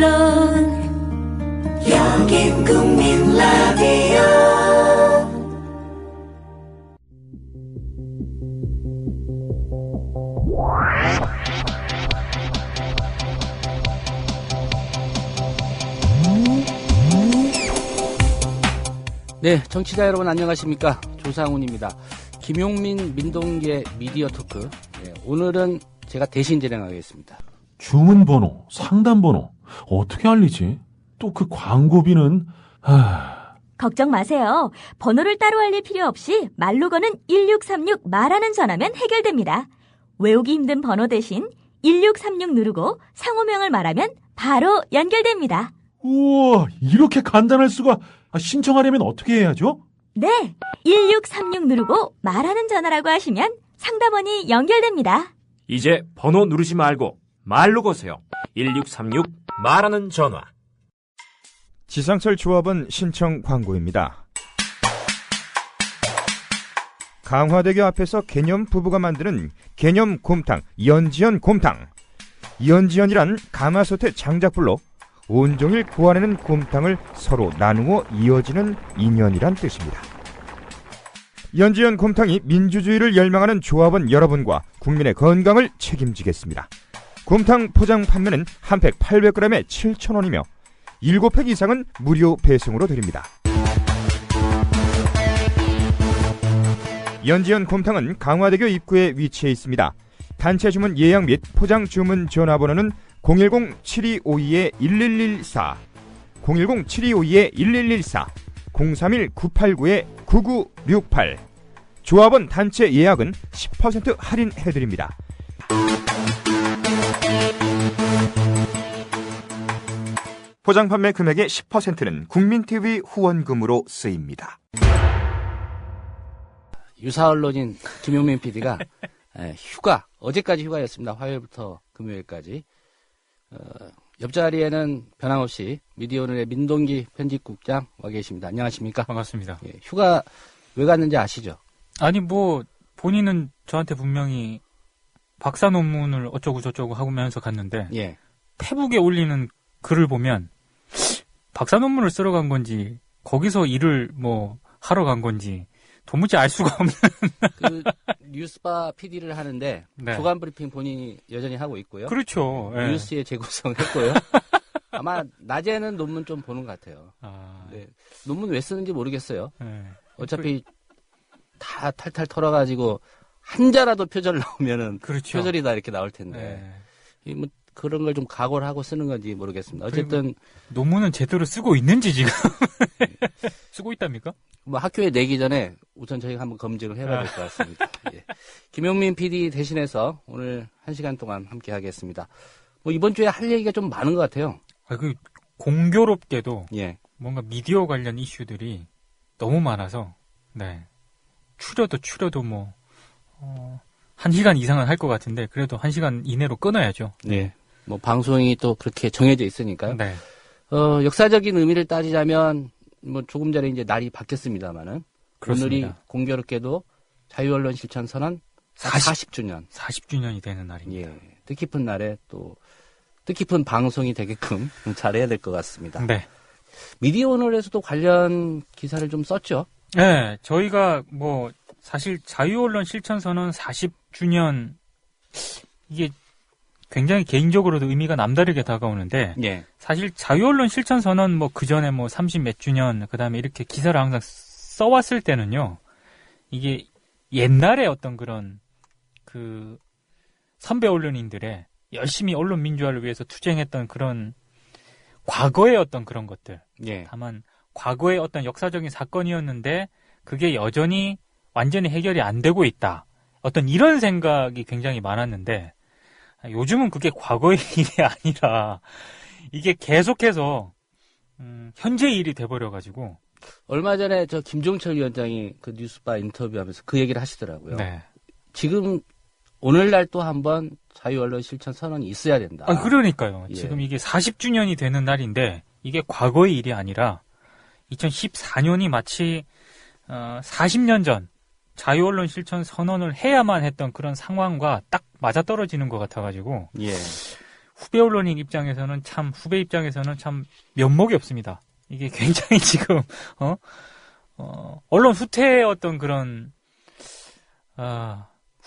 언론 여긴 국민 라디오. 네, 청취자 여러분 안녕하십니까? 조상훈입니다. 김용민, 민동기의 미디어 토크. 네, 오늘은 제가 대신 진행하겠습니다. 주문번호, 상담번호 어떻게 알리지? 또 그 광고비는 걱정 마세요. 번호를 따로 알릴 필요 없이 말로 거는 1636 말하는 전화면 해결됩니다. 외우기 힘든 번호 대신 1636 누르고 상호명을 말하면 바로 연결됩니다. 우와, 이렇게 간단할 수가. 신청하려면 어떻게 해야죠? 네, 1636 누르고 말하는 전화라고 하시면 상담원이 연결됩니다. 이제 번호 누르지 말고 말로 거세요. 1636 말하는 전화. 지상철 조합원 신청 광고입니다. 강화대교 앞에서 개념 부부가 만드는 개념 곰탕, 연지연 곰탕. 연지연이란 가마솥의 장작불로 온종일 구워내는 곰탕을 서로 나누어 이어지는 인연이란 뜻입니다. 연지연 곰탕이 민주주의를 열망하는 조합원 여러분과 국민의 건강을 책임지겠습니다. 곰탕 포장 판매는 한 팩 800g에 7,000원이며 7팩 이상은 무료 배송으로 드립니다. 연지연 곰탕은 강화대교 입구에 위치해 있습니다. 단체 주문 예약 및 포장 주문 전화번호는 010-7252-1114, 010-7252-1114, 031-989-9968. 조합원 단체 예약은 10% 할인해드립니다. 포장 판매 금액의 10%는 국민TV 후원금으로 쓰입니다. 유사 언론인 김용민 PD가 휴가, 어제까지 휴가였습니다. 화요일부터 금요일까지. 옆자리에는 변함없이 미디어오늘의 민동기 편집국장 와 계십니다. 안녕하십니까? 반갑습니다. 예, 휴가 왜 갔는지 아시죠? 아니 본인은 저한테 분명히 박사 논문을 어쩌고 저쩌고 하면서 갔는데 예. 페북에 올리는 글을 보면 박사 논문을 쓰러 간 건지 거기서 일을 하러 간 건지 도무지 알 수가 없는. 그 뉴스바 PD를 하는데 네. 주간 브리핑 본인이 여전히 하고 있고요. 그렇죠. 예. 뉴스에 재구성했고요. 아마 낮에는 논문 좀 보는 것 같아요. 네. 논문 왜 쓰는지 모르겠어요. 예. 어차피 다 탈탈 털어가지고 한자라도 표절 나오면은 그렇죠. 표절이다 이렇게 나올 텐데 예. 그런 걸 좀 각오를 하고 쓰는 건지 모르겠습니다. 어쨌든 논문은 제대로 쓰고 있는지 지금 쓰고 있답니까? 학교에 내기 전에 우선 저희가 한번 검증을 해봐야 될 것 같습니다. 예. 김용민 PD 대신해서 오늘 1시간 동안 함께 하겠습니다. 이번 주에 할 얘기가 좀 많은 것 같아요. 공교롭게도 예. 뭔가 미디어 관련 이슈들이 너무 많아서 추려도 1시간 이상은 할 것 같은데 그래도 1시간 이내로 끊어야죠. 네. 방송이 또 그렇게 정해져 있으니까요. 네. 역사적인 의미를 따지자면 조금 전에 이제 날이 바뀌었습니다만은 오늘이 공교롭게도 자유언론 실천 선언 40주년이 되는 날입니다. 예. 뜻깊은 날에 또 뜻깊은 방송이 되게끔 잘해야 될 것 같습니다. 네. 미디어 오늘에서도 관련 기사를 좀 썼죠. 네, 저희가 사실 자유언론 실천선언 40주년 이게 굉장히 개인적으로도 의미가 남다르게 다가오는데 예. 사실 자유언론 실천선언 그 전에 30 몇 주년 그다음에 이렇게 기사를 항상 써왔을 때는요 이게 옛날에 어떤 그런 그 선배 언론인들의 열심히 언론 민주화를 위해서 투쟁했던 그런 과거의 어떤 그런 것들. 예. 다만 과거의 어떤 역사적인 사건이었는데 그게 여전히 완전히 해결이 안 되고 있다. 어떤 이런 생각이 굉장히 많았는데 요즘은 그게 과거의 일이 아니라 이게 계속해서 현재 일이 돼버려가지고 얼마 전에 김종철 위원장이 그 뉴스바 인터뷰하면서 그 얘기를 하시더라고요. 네. 지금 오늘날 또 한번 자유언론 실천 선언이 있어야 된다. 그러니까요. 예. 지금 이게 40주년이 되는 날인데 이게 과거의 일이 아니라 2014년이 마치 40년 전 자유언론 실천 선언을 해야만 했던 그런 상황과 딱 맞아떨어지는 것 같아가지고 예. 후배 언론인 입장에서는 참 후배 입장에서는 참 면목이 없습니다. 이게 굉장히 지금 언론 후퇴의 어떤 그런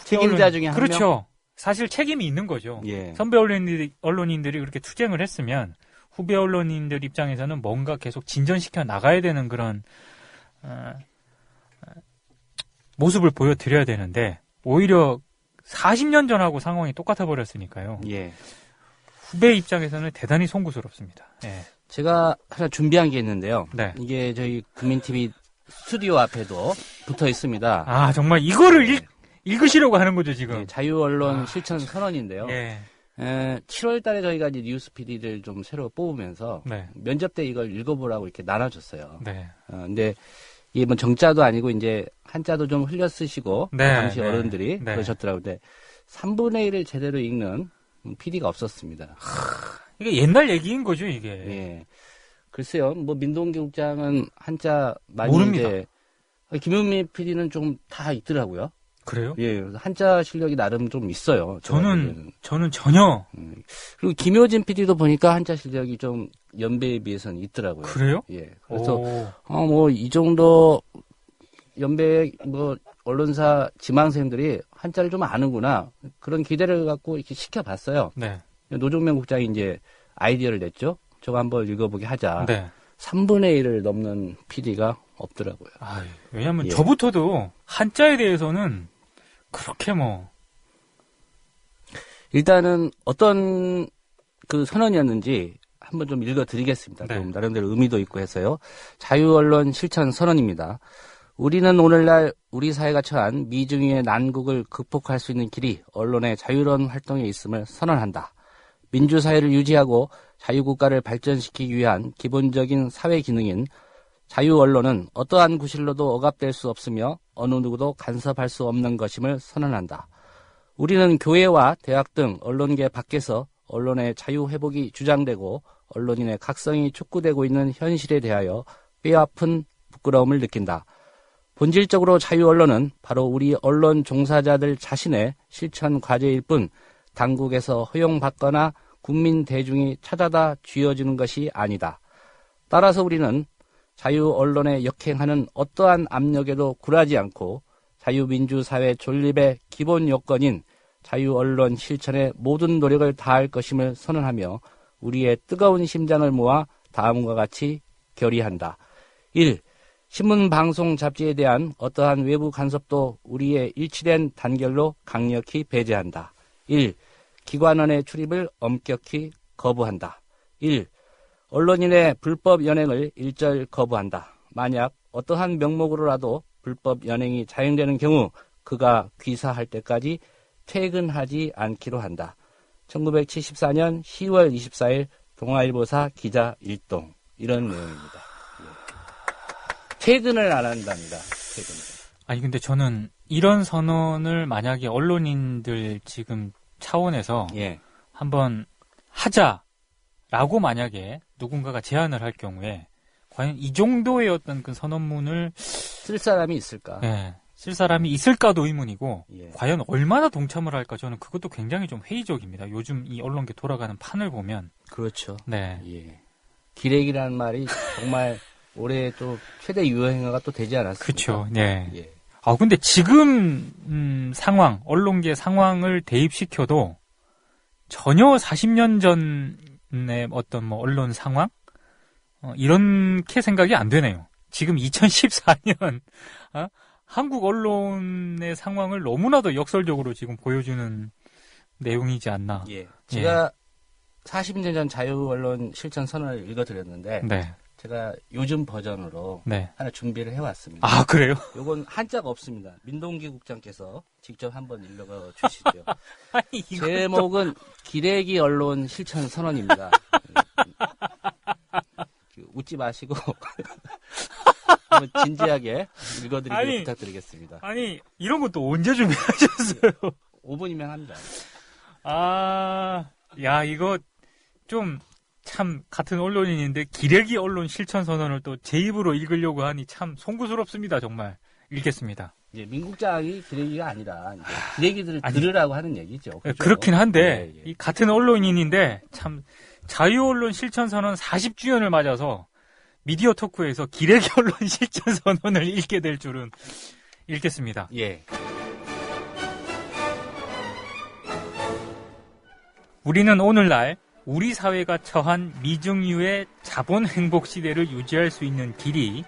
책임자 중에 한 그렇죠. 명? 사실 책임이 있는 거죠. 예. 선배 언론인들이 그렇게 투쟁을 했으면 후배 언론인들 입장에서는 뭔가 계속 진전시켜 나가야 되는 그런 모습을 보여드려야 되는데 오히려 40년 전하고 상황이 똑같아 버렸으니까요. 예. 후배 입장에서는 대단히 송구스럽습니다. 예. 제가 하나 준비한 게 있는데요. 네. 이게 저희 국민TV 스튜디오 앞에도 붙어 있습니다. 아, 정말 이거를 네. 읽으시려고 하는 거죠, 지금. 예, 자유언론 실천 선언인데요. 예. 7월 달에 저희가 이제 뉴스 PD를 좀 새로 뽑으면서 네. 면접 때 이걸 읽어보라고 이렇게 나눠줬어요. 네. 근데 이게 뭐 정자도 아니고 이제 한자도 좀 흘려 쓰시고 네, 당시 네, 어른들이 네. 그러셨더라고요. 근데 3분의 1을 제대로 읽는 PD가 없었습니다. 이게 옛날 얘기인 거죠, 이게. 예. 글쎄요, 뭐 민동기 국장은 한자 많이 모릅니다. 이제 김용민 PD는 좀 다 있더라고요. 그래요? 예, 한자 실력이 나름 좀 있어요. 제가 보기에는. 저는 전혀. 그리고 김효진 PD도 보니까 한자 실력이 좀 연배에 비해서는 있더라고요. 그래요? 예. 그래서 오. 뭐 이 정도 연배 뭐 언론사 지망생들이 한자를 좀 아는구나 그런 기대를 갖고 이렇게 시켜봤어요. 네. 노종면 국장이 이제 아이디어를 냈죠. 저거 한번 읽어보게 하자. 네. 3분의 1을 넘는 PD가 없더라고요. 왜냐면 예. 저부터도 한자에 대해서는 그렇게 뭐. 일단은 어떤 그 선언이었는지 한번 좀 읽어드리겠습니다. 네. 좀 나름대로 의미도 있고 해서요. 자유언론 실천 선언입니다. 우리는 오늘날 우리 사회가 처한 미중의 난국을 극복할 수 있는 길이 언론의 자유로운 활동에 있음을 선언한다. 민주사회를 유지하고 자유국가를 발전시키기 위한 기본적인 사회 기능인 자유언론은 어떠한 구실로도 억압될 수 없으며 어느 누구도 간섭할 수 없는 것임을 선언한다. 우리는 교회와 대학 등 언론계 밖에서 언론의 자유회복이 주장되고 언론인의 각성이 촉구되고 있는 현실에 대하여 뼈아픈 부끄러움을 느낀다. 본질적으로 자유언론은 바로 우리 언론 종사자들 자신의 실천 과제일 뿐 당국에서 허용받거나 국민 대중이 찾아다 쥐어주는 것이 아니다. 따라서 우리는 자유언론에 역행하는 어떠한 압력에도 굴하지 않고 자유민주사회 존립의 기본 요건인 자유언론 실천에 모든 노력을 다할 것임을 선언하며 우리의 뜨거운 심장을 모아 다음과 같이 결의한다. 1. 신문, 방송, 잡지에 대한 어떠한 외부 간섭도 우리의 일치된 단결로 강력히 배제한다. 1. 기관원의 출입을 엄격히 거부한다. 1. 언론인의 불법 연행을 일절 거부한다. 만약 어떠한 명목으로라도 불법 연행이 자행되는 경우 그가 귀사할 때까지 퇴근하지 않기로 한다. 1974년 10월 24일 동아일보사 기자 일동. 이런 내용입니다. 퇴근을 안 한답니다. 퇴근을. 아니, 근데 저는 이런 선언을 만약에 언론인들 지금 차원에서 예. 한번 하자라고 만약에 누군가가 제안을 할 경우에 과연 이 정도의 어떤 그 선언문을 쓸 사람이 있을까? 예, 쓸 사람이 있을까도 의문이고 예. 과연 얼마나 동참을 할까 저는 그것도 굉장히 좀 회의적입니다. 요즘 이 언론계 돌아가는 판을 보면 그렇죠. 네. 예. 기레기라는 말이 정말 올해 또 최대 유행어가 또 되지 않았습니까? 그렇죠. 네. 예. 근데 지금 상황, 언론계 상황을 대입시켜도 전혀 40년 전의 어떤 뭐 언론 상황 이렇게 생각이 안 되네요. 지금 2014년 한국 언론의 상황을 너무나도 역설적으로 지금 보여주는 내용이지 않나. 예. 제가 40년 전 자유언론 실천 선언을 읽어드렸는데 네. 제가 요즘 버전으로 네. 하나 준비를 해왔습니다. 아, 그래요? 요건 한자가 없습니다. 민동기 국장께서 직접 한번 읽어 주시죠. 아니, 이거 제목은 기레기 언론 실천 선언입니다. 웃지 마시고 한번 진지하게 읽어드리도록 부탁드리겠습니다. 아니, 이런 것도 언제 준비하셨어요? 5분이면 합니다. 야, 이거 좀 참 같은 언론인인데 기레기 언론 실천 선언을 또 제 입으로 읽으려고 하니 참 송구스럽습니다. 정말. 읽겠습니다. 이제 민국장이 기레기가 아니라 이제 기레기들을 들으라고 하는 얘기죠. 그죠? 그렇긴 한데 예, 예. 이 같은 언론인인데 참 자유언론 실천선언 40주년을 맞아서 미디어 토크에서 기레기 언론 실천선언을 읽게 될 줄은 읽겠습니다. 예. 우리는 오늘날 우리 사회가 처한 미증유의 자본 행복 시대를 유지할 수 있는 길이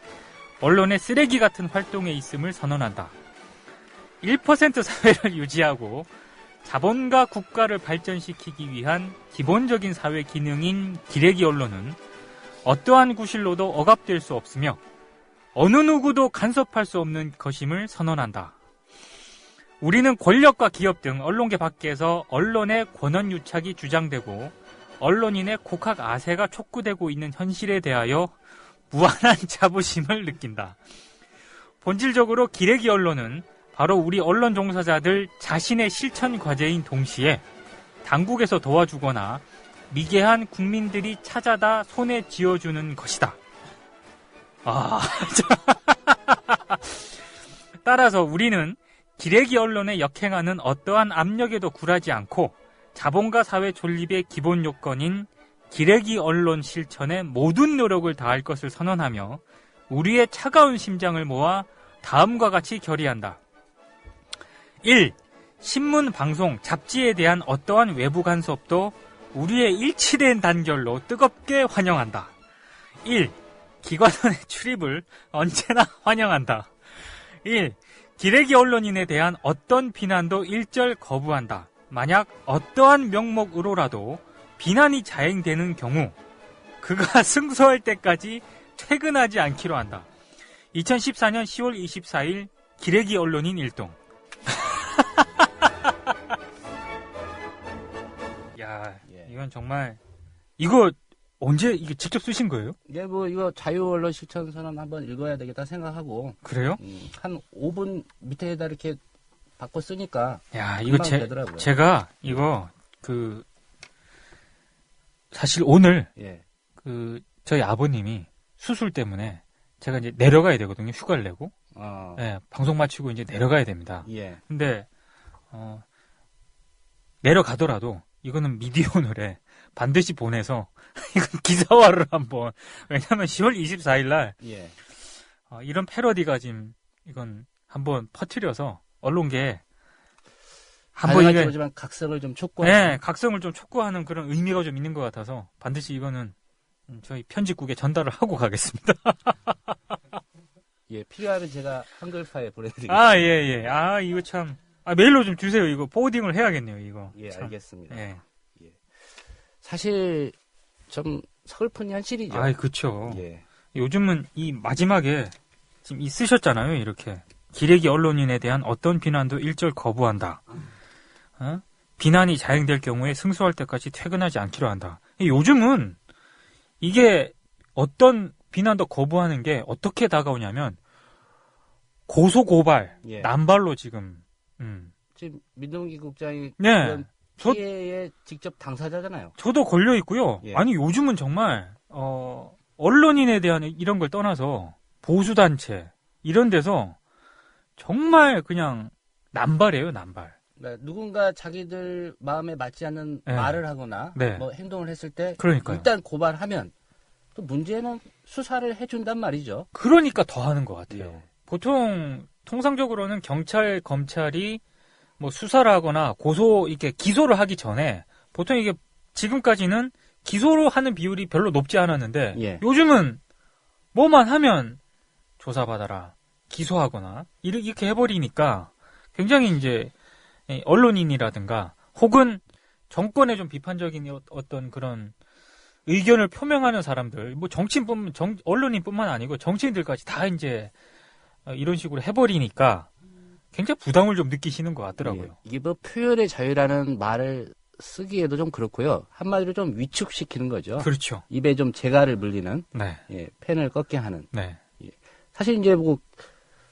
언론의 쓰레기 같은 활동에 있음을 선언한다. 1% 사회를 유지하고 자본과 국가를 발전시키기 위한 기본적인 사회 기능인 기레기 언론은 어떠한 구실로도 억압될 수 없으며 어느 누구도 간섭할 수 없는 것임을 선언한다. 우리는 권력과 기업 등 언론계 밖에서 언론의 권한 유착이 주장되고 언론인의 국학 아세가 촉구되고 있는 현실에 대하여 무한한 자부심을 느낀다. 본질적으로 기레기 언론은 바로 우리 언론 종사자들 자신의 실천 과제인 동시에 당국에서 도와주거나 미개한 국민들이 찾아다 손에 쥐어주는 것이다. 따라서 우리는 기레기 언론에 역행하는 어떠한 압력에도 굴하지 않고 자본과 사회 존립의 기본 요건인 기레기 언론 실천에 모든 노력을 다할 것을 선언하며 우리의 차가운 심장을 모아 다음과 같이 결의한다. 1. 신문, 방송, 잡지에 대한 어떠한 외부 간섭도 우리의 일치된 단결로 뜨겁게 환영한다. 1. 기관원의 출입을 언제나 환영한다. 1. 기레기 언론인에 대한 어떤 비난도 일절 거부한다. 만약 어떠한 명목으로라도 비난이 자행되는 경우 그가 승소할 때까지 퇴근하지 않기로 한다. 2014년 10월 24일 기레기 언론인 일동. 야, 이건 정말 이거 언제 이게 직접 쓰신 거예요? 예, 뭐 이거 자유언론 실천선언 한번 읽어야 되겠다 생각하고 그래요? 한 5분 밑에다 이렇게 바꿔 쓰니까 야, 이거 되더라고요. 제가 이거 사실 오늘 예. 저희 아버님이 수술 때문에 제가 이제 내려가야 되거든요. 휴가를 내고. 예, 방송 마치고 이제 내려가야 됩니다. 예. 근데 내려가더라도 이거는 미디어오늘에 반드시 보내서 이건 기사화를 한번, 왜냐면 10월 24일 날 예. 이런 패러디가 지금 이건 한번 퍼뜨려서 언론계에 한번 이게 하지만 각성을 좀 촉구하는. 네, 각성을 좀 촉구하는 그런 의미가 좀 있는 것 같아서 반드시 이거는 저희 편집국에 전달을 하고 가겠습니다. 예, 필요하면 제가 한글파에 보내드리겠습니다. 예. 이거 참 메일로 좀 주세요. 이거 포워딩을 해야겠네요. 이거. 예, 참. 알겠습니다. 예. 사실 좀 서글픈 현실이죠. 그렇죠. 예. 요즘은 이 마지막에 지금 쓰셨잖아요. 이렇게 기레기 언론인에 대한 어떤 비난도 일절 거부한다. 비난이 자행될 경우에 승소할 때까지 퇴근하지 않기로 한다. 요즘은 이게 어떤 비난도 거부하는 게 어떻게 다가오냐면 고소 고발, 예. 남발로 지금. 지금 민동기 국장이 네. 그런 피해의 직접 당사자잖아요. 저도 걸려 있고요. 예. 아니 요즘은 정말 언론인에 대한 이런 걸 떠나서 보수 단체 이런 데서 정말 그냥 남발이에요, 남발. 그러니까 누군가 자기들 마음에 맞지 않는 네. 말을 하거나 네. 뭐 행동을 했을 때 그러니까요. 일단 고발하면 또 문제는 수사를 해준단 말이죠. 그러니까 더 하는 것 같아요. 예. 보통 통상적으로는 경찰, 검찰이 뭐 수사를 하거나 이렇게 기소를 하기 전에 보통 이게 지금까지는 기소를 하는 비율이 별로 높지 않았는데 예. 요즘은 뭐만 하면 조사받아라, 기소하거나 이렇게 해버리니까 굉장히 이제 언론인이라든가 혹은 정권에 좀 비판적인 어떤 그런 의견을 표명하는 사람들, 뭐 언론인뿐만 아니고 정치인들까지 다 이제 이런 식으로 해버리니까 굉장히 부담을 좀 느끼시는 것 같더라고요. 예. 이게 뭐 표현의 자유라는 말을 쓰기에도 좀 그렇고요. 한마디로 좀 위축시키는 거죠. 그렇죠. 입에 좀 재갈을 물리는 네. 예, 펜을 꺾게 하는. 네. 사실 이제 뭐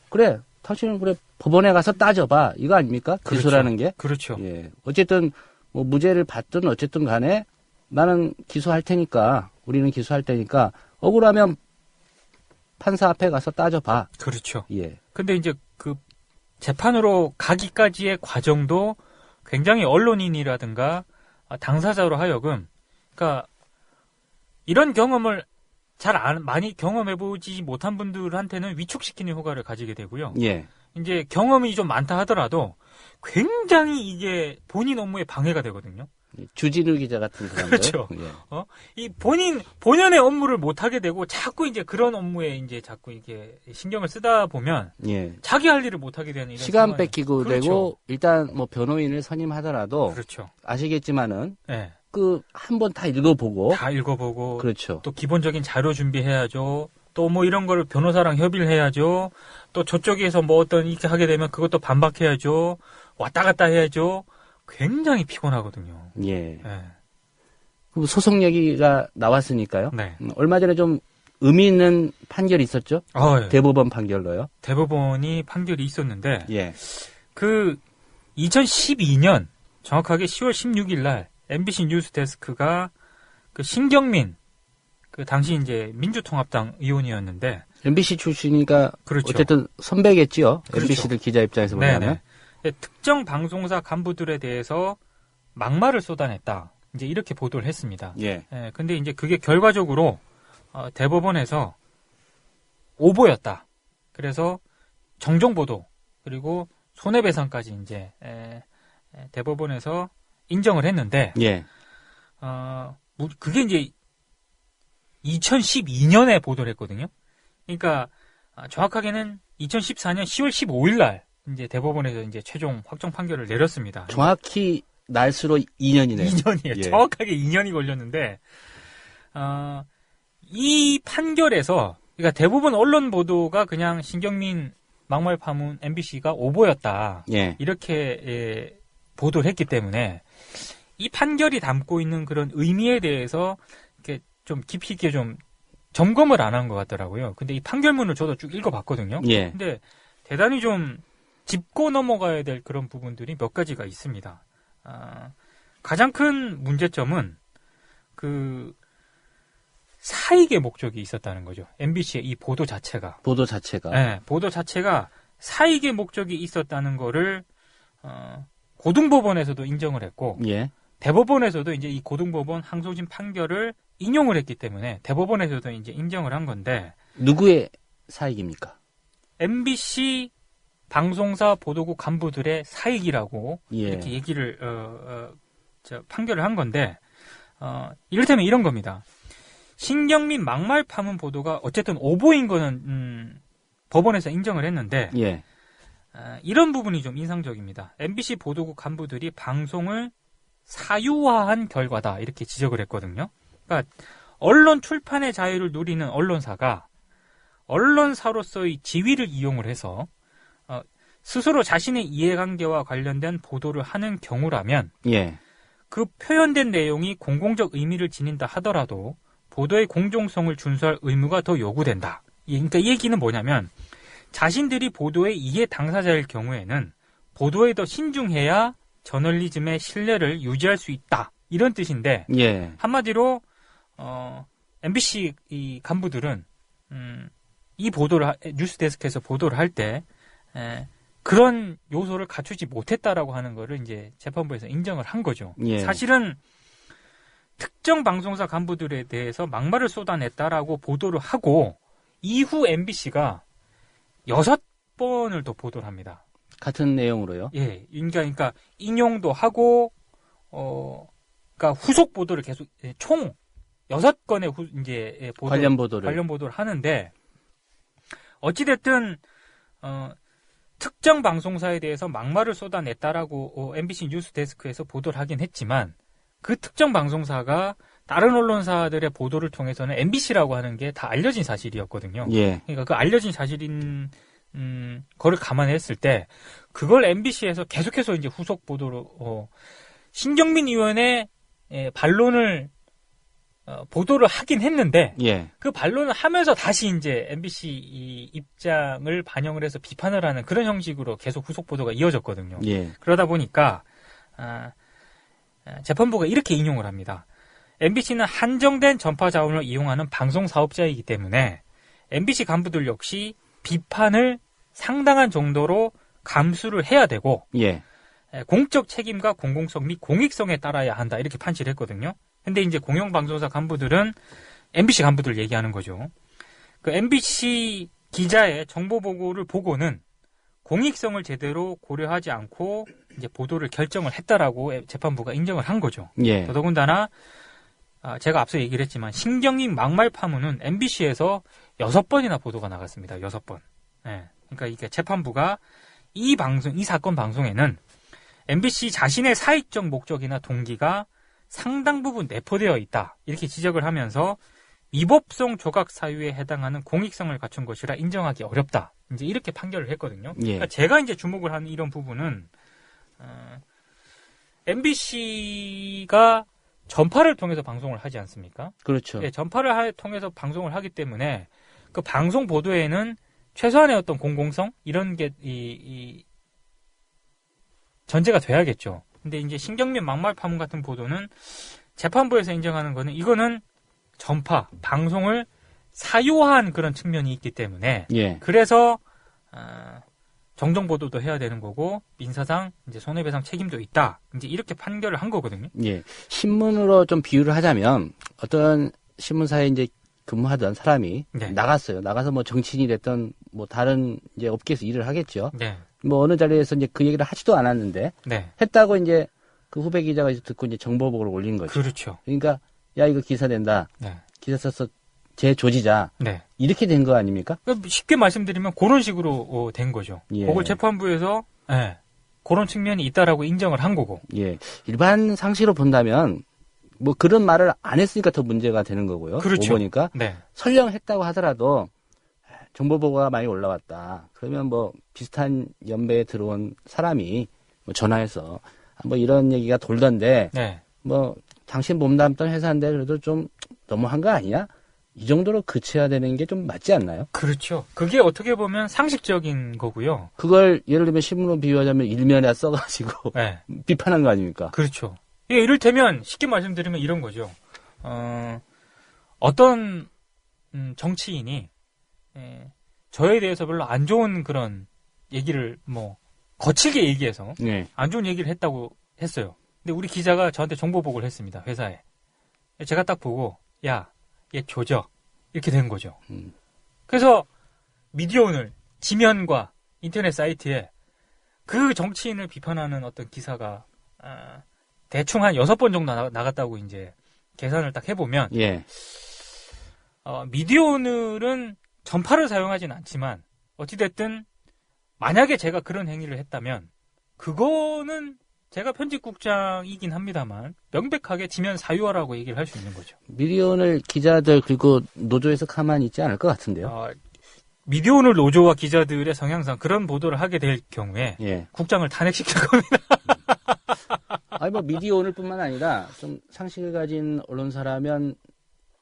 그래 당신은 그래 법원에 가서 따져봐 이거 아닙니까? 그렇죠. 기소라는 게. 그렇죠. 예. 어쨌든 뭐 무죄를 받든 어쨌든 간에 나는 기소할 테니까 우리는 기소할 테니까 억울하면 판사 앞에 가서 따져봐. 그렇죠. 예. 근데 이제 재판으로 가기까지의 과정도 굉장히 언론인이라든가 당사자로 하여금, 그러니까 이런 경험을 많이 경험해보지 못한 분들한테는 위축시키는 효과를 가지게 되고요. 예. 이제 경험이 좀 많다 하더라도 굉장히 이게 본인 업무에 방해가 되거든요. 주진우 기자 같은 사람들. 그렇죠. 예. 이 본연의 업무를 못하게 되고 자꾸 이제 그런 업무에 이제 자꾸 이게 신경을 쓰다 보면 예. 자기 할 일을 못하게 되는 이런 시간 상황이- 뺏기고 그렇죠. 되고 일단 뭐 변호인을 선임하더라도 그렇죠. 아시겠지만은 네. 그 한 번 다 읽어보고 다 읽어보고 그렇죠. 또 기본적인 자료 준비해야죠. 또 뭐 이런 거를 변호사랑 협의를 해야죠. 또 저쪽에서 뭐 어떤 이렇게 하게 되면 그것도 반박해야죠. 왔다 갔다 해야죠. 굉장히 피곤하거든요. 예. 네. 그 소송 얘기가 나왔으니까요. 네. 얼마 전에 좀 의미 있는 판결이 있었죠. 예. 대법원 판결로요. 대법원이 판결이 있었는데 예. 그 2012년 정확하게 10월 16일 날 MBC 뉴스데스크가 그 신경민 그 당시 이제 민주통합당 의원이었는데 MBC 출신이니까 그렇죠. 어쨌든 선배겠지요. 그렇죠. MBC들 기자 입장에서 보면. 네네. 특정 방송사 간부들에 대해서 막말을 쏟아냈다. 이제 이렇게 보도를 했습니다. 예. 근데 이제 그게 결과적으로 대법원에서 오보였다. 그래서 정정 보도 그리고 손해배상까지 이제 대법원에서 인정을 했는데 예. 그게 이제 2012년에 보도를 했거든요. 그러니까 정확하게는 2014년 10월 15일 날 이제 대법원에서 이제 최종 확정 판결을 내렸습니다. 정확히 날수로 2년이네요. 2년이에요. 예. 정확하게 2년이 걸렸는데 이 판결에서 그러니까 대부분 언론 보도가 그냥 신경민 막말 파문 MBC가 오보였다. 예. 이렇게 보도를 했기 때문에 이 판결이 담고 있는 그런 의미에 대해서 이렇게 좀 깊이 있게 좀 점검을 안 한 것 같더라고요. 근데 이 판결문을 저도 쭉 읽어봤거든요. 예. 근데 대단히 좀 짚고 넘어가야 될 그런 부분들이 몇 가지가 있습니다. 가장 큰 문제점은 그 사익의 목적이 있었다는 거죠. MBC의 이 보도 자체가. 보도 자체가. 네, 보도 자체가 사익의 목적이 있었다는 거를 고등법원에서도 인정을 했고 예. 대법원에서도 이제 이 고등법원 항소심 판결을 인용을 했기 때문에 대법원에서도 이제 인정을 한 건데 누구의 사익입니까? MBC 방송사 보도국 간부들의 사익이라고 예. 이렇게 얘기를 판결을 한 건데 이를테면 이런 겁니다. 신경민 막말 파문 보도가 어쨌든 오보인 거는 법원에서 인정을 했는데 예. 이런 부분이 좀 인상적입니다. MBC 보도국 간부들이 방송을 사유화한 결과다 이렇게 지적을 했거든요. 그러니까 언론 출판의 자유를 누리는 언론사가 언론사로서의 지위를 이용을 해서 스스로 자신의 이해관계와 관련된 보도를 하는 경우라면 예. 그 표현된 내용이 공공적 의미를 지닌다 하더라도 보도의 공정성을 준수할 의무가 더 요구된다. 그러니까 이 얘기는 뭐냐면 자신들이 보도의 이해 당사자일 경우에는 보도에 더 신중해야 저널리즘의 신뢰를 유지할 수 있다. 이런 뜻인데 예. 한마디로 MBC 이 간부들은 이 보도를 뉴스데스크에서 보도를 할 때 그런 요소를 갖추지 못했다라고 하는 거를 이제 재판부에서 인정을 한 거죠. 예. 사실은 특정 방송사 간부들에 대해서 막말을 쏟아냈다라고 보도를 하고 이후 MBC가 6번을 더 보도를 합니다. 같은 내용으로요? 예, 그러니까 인용도 하고 그러니까 후속 보도를 계속 총 6건의 이제 관련 보도를 하는데 어찌 됐든 특정 방송사에 대해서 막말을 쏟아냈다라고 MBC 뉴스데스크에서 보도를 하긴 했지만 그 특정 방송사가 다른 언론사들의 보도를 통해서는 MBC라고 하는 게 다 알려진 사실이었거든요. 예. 그러니까 그 알려진 사실인 거를 감안했을 때 그걸 MBC에서 계속해서 이제 후속 보도로 신경민 의원의 반론을 보도를 하긴 했는데 예. 그 반론을 하면서 다시 이제 MBC 이 입장을 반영을 해서 비판을 하는 그런 형식으로 계속 후속 보도가 이어졌거든요. 예. 그러다 보니까 재판부가 이렇게 인용을 합니다. MBC는 한정된 전파 자원을 이용하는 방송 사업자이기 때문에 MBC 간부들 역시 비판을 상당한 정도로 감수를 해야 되고 예. 공적 책임과 공공성 및 공익성에 따라야 한다 이렇게 판시를 했거든요. 근데 이제 공영방송사 간부들은 MBC 간부들 얘기하는 거죠. 그 MBC 기자의 정보 보고를 보고는 공익성을 제대로 고려하지 않고 이제 보도를 결정을 했다라고 재판부가 인정을 한 거죠. 예. 더더군다나 제가 앞서 얘기를 했지만 신경민 막말 파문은 MBC에서 6번이나 보도가 나갔습니다. 6번. 예. 그러니까 이게 재판부가 이 사건 방송에는 MBC 자신의 사익적 목적이나 동기가 상당 부분 내포되어 있다. 이렇게 지적을 하면서 위법성 조각 사유에 해당하는 공익성을 갖춘 것이라 인정하기 어렵다. 이제 이렇게 판결을 했거든요. 예. 그러니까 제가 이제 주목을 하는 이런 부분은 MBC가 전파를 통해서 방송을 하지 않습니까? 그렇죠. 예, 전파를 통해서 방송을 하기 때문에 그 방송 보도에는 최소한의 어떤 공공성 이런 게 전제가 돼야겠죠. 근데 이제 신경민 막말 파문 같은 보도는 재판부에서 인정하는 거는 이거는 전파, 방송을 사유화한 그런 측면이 있기 때문에 예. 그래서 정정 보도도 해야 되는 거고 민사상 이제 손해배상 책임도 있다. 이제 이렇게 판결을 한 거거든요. 예. 신문으로 좀 비유를 하자면 어떤 신문사에 이제 근무하던 사람이 네. 나갔어요. 나가서 뭐 정치인이 됐던 뭐 다른 이제 업계에서 일을 하겠죠. 네. 뭐 어느 자리에서 이제 그 얘기를 하지도 않았는데 네. 했다고 이제 그 후배 기자가 이제 듣고 이제 정보보고를 올린 거죠. 그렇죠. 그러니까 야 이거 기사 낸다. 네. 기사 써서 재조지자. 네. 이렇게 된 거 아닙니까? 쉽게 말씀드리면 그런 식으로 된 거죠. 예. 그걸 재판부에서 그런 측면이 있다라고 인정을 한 거고. 예. 일반 상식으로 본다면 뭐 그런 말을 안 했으니까 더 문제가 되는 거고요. 그렇죠. 보니까 네. 설령 했다고 하더라도 정보보고가 많이 올라왔다. 그러면 뭐 비슷한 연배에 들어온 사람이 뭐 전화해서 뭐 이런 얘기가 돌던데 네. 뭐 당신 몸담던 회사인데 그래도 좀 너무한 거 아니야? 이 정도로 그쳐야 되는 게 좀 맞지 않나요? 그렇죠. 그게 어떻게 보면 상식적인 거고요. 그걸 예를 들면 신문으로 비유하자면 일면에 써가지고 네. 비판한 거 아닙니까? 그렇죠. 예, 이를테면 쉽게 말씀드리면 이런 거죠. 어떤 정치인이 저에 대해서 별로 안 좋은 그런 얘기를 뭐 거칠게 얘기해서 네. 안 좋은 얘기를 했다고 했어요. 근데 우리 기자가 저한테 정보 보고를 했습니다. 회사에. 제가 딱 보고 야, 얘 조져. 이렇게 된 거죠. 그래서 미디어오늘 지면과 인터넷 사이트에 그 정치인을 비판하는 어떤 기사가 대충 한 6번 정도 나갔다고 이제 계산을 딱 해보면 예. 미디어오늘은 전파를 사용하진 않지만 어찌됐든 만약에 제가 그런 행위를 했다면 그거는 제가 편집국장이긴 합니다만 명백하게 지면 사유화라고 얘기를 할 수 있는 거죠. 미디어오늘 기자들 그리고 노조에서 가만히 있지 않을 것 같은데요. 미디어오늘 노조와 기자들의 성향상 그런 보도를 하게 될 경우에 예. 국장을 탄핵시킬 겁니다. 아니 뭐 미디어오늘뿐만 아니라 좀 상식을 가진 언론사라면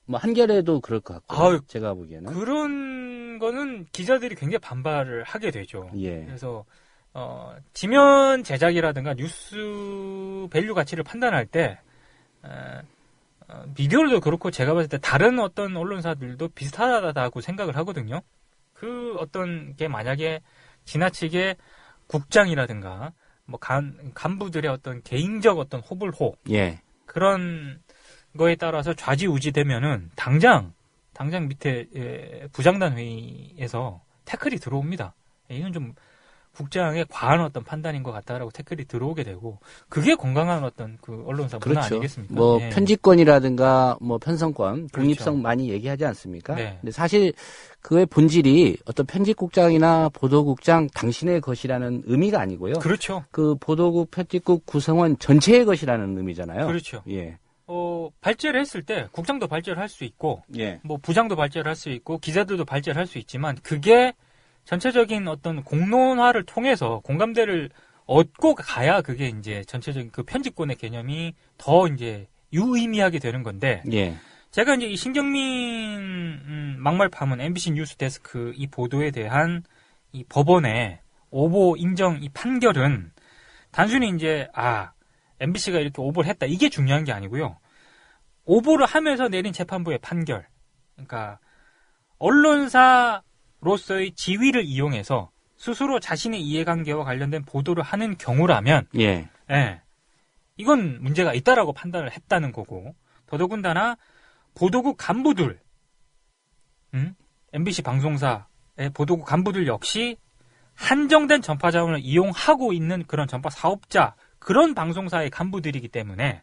뭐 한겨레도 그럴 것 같고 아유, 제가 보기에는 그런 거는 기자들이 굉장히 반발을 하게 되죠. 예. 그래서 지면 제작이라든가 뉴스 밸류 가치를 판단할 때 미디어도 그렇고 제가 봤을 때 다른 어떤 언론사들도 비슷하다고 생각을 하거든요. 그 어떤 게 만약에 지나치게 국장이라든가 뭐 간부들의 어떤 개인적 어떤 호불호 예. 그런 거에 따라서 좌지우지 되면은 당장 밑에 부장단 회의에서 태클이 들어옵니다. 이건 좀 국장의 과한 어떤 판단인 것 같다라고 태클이 들어오게 되고 그게 건강한 어떤 그 언론사 문화 그렇죠. 아니겠습니까? 뭐 예. 편집권이라든가 뭐 편성권, 독립성 그렇죠. 많이 얘기하지 않습니까? 네. 근데 사실 그의 본질이 어떤 편집국장이나 보도국장 당신의 것이라는 의미가 아니고요. 그렇죠. 그 보도국, 편집국 구성원 전체의 것이라는 의미잖아요. 그렇죠. 예. 발제를 했을 때 국장도 발제를 할 수 있고 예. 뭐 부장도 발제를 할 수 있고 기자들도 발제를 할 수 있지만 그게 전체적인 어떤 공론화를 통해서 공감대를 얻고 가야 그게 이제 전체적인 그 편집권의 개념이 더 이제 유의미하게 되는 건데 예. 제가 이제 이 신경민 막말 파문 MBC 뉴스 데스크 이 보도에 대한 이 법원의 오보 인정 이 판결은 단순히 이제 MBC가 이렇게 오보를 했다 이게 중요한 게 아니고요. 오보를 하면서 내린 재판부의 판결. 그러니까 언론사로서의 지위를 이용해서 스스로 자신의 이해관계와 관련된 보도를 하는 경우라면 예. 예, 이건 문제가 있다라고 판단을 했다는 거고 더더군다나 보도국 간부들 MBC 방송사의 보도국 간부들 역시 한정된 전파 자원을 이용하고 있는 그런 전파 사업자 그런 방송사의 간부들이기 때문에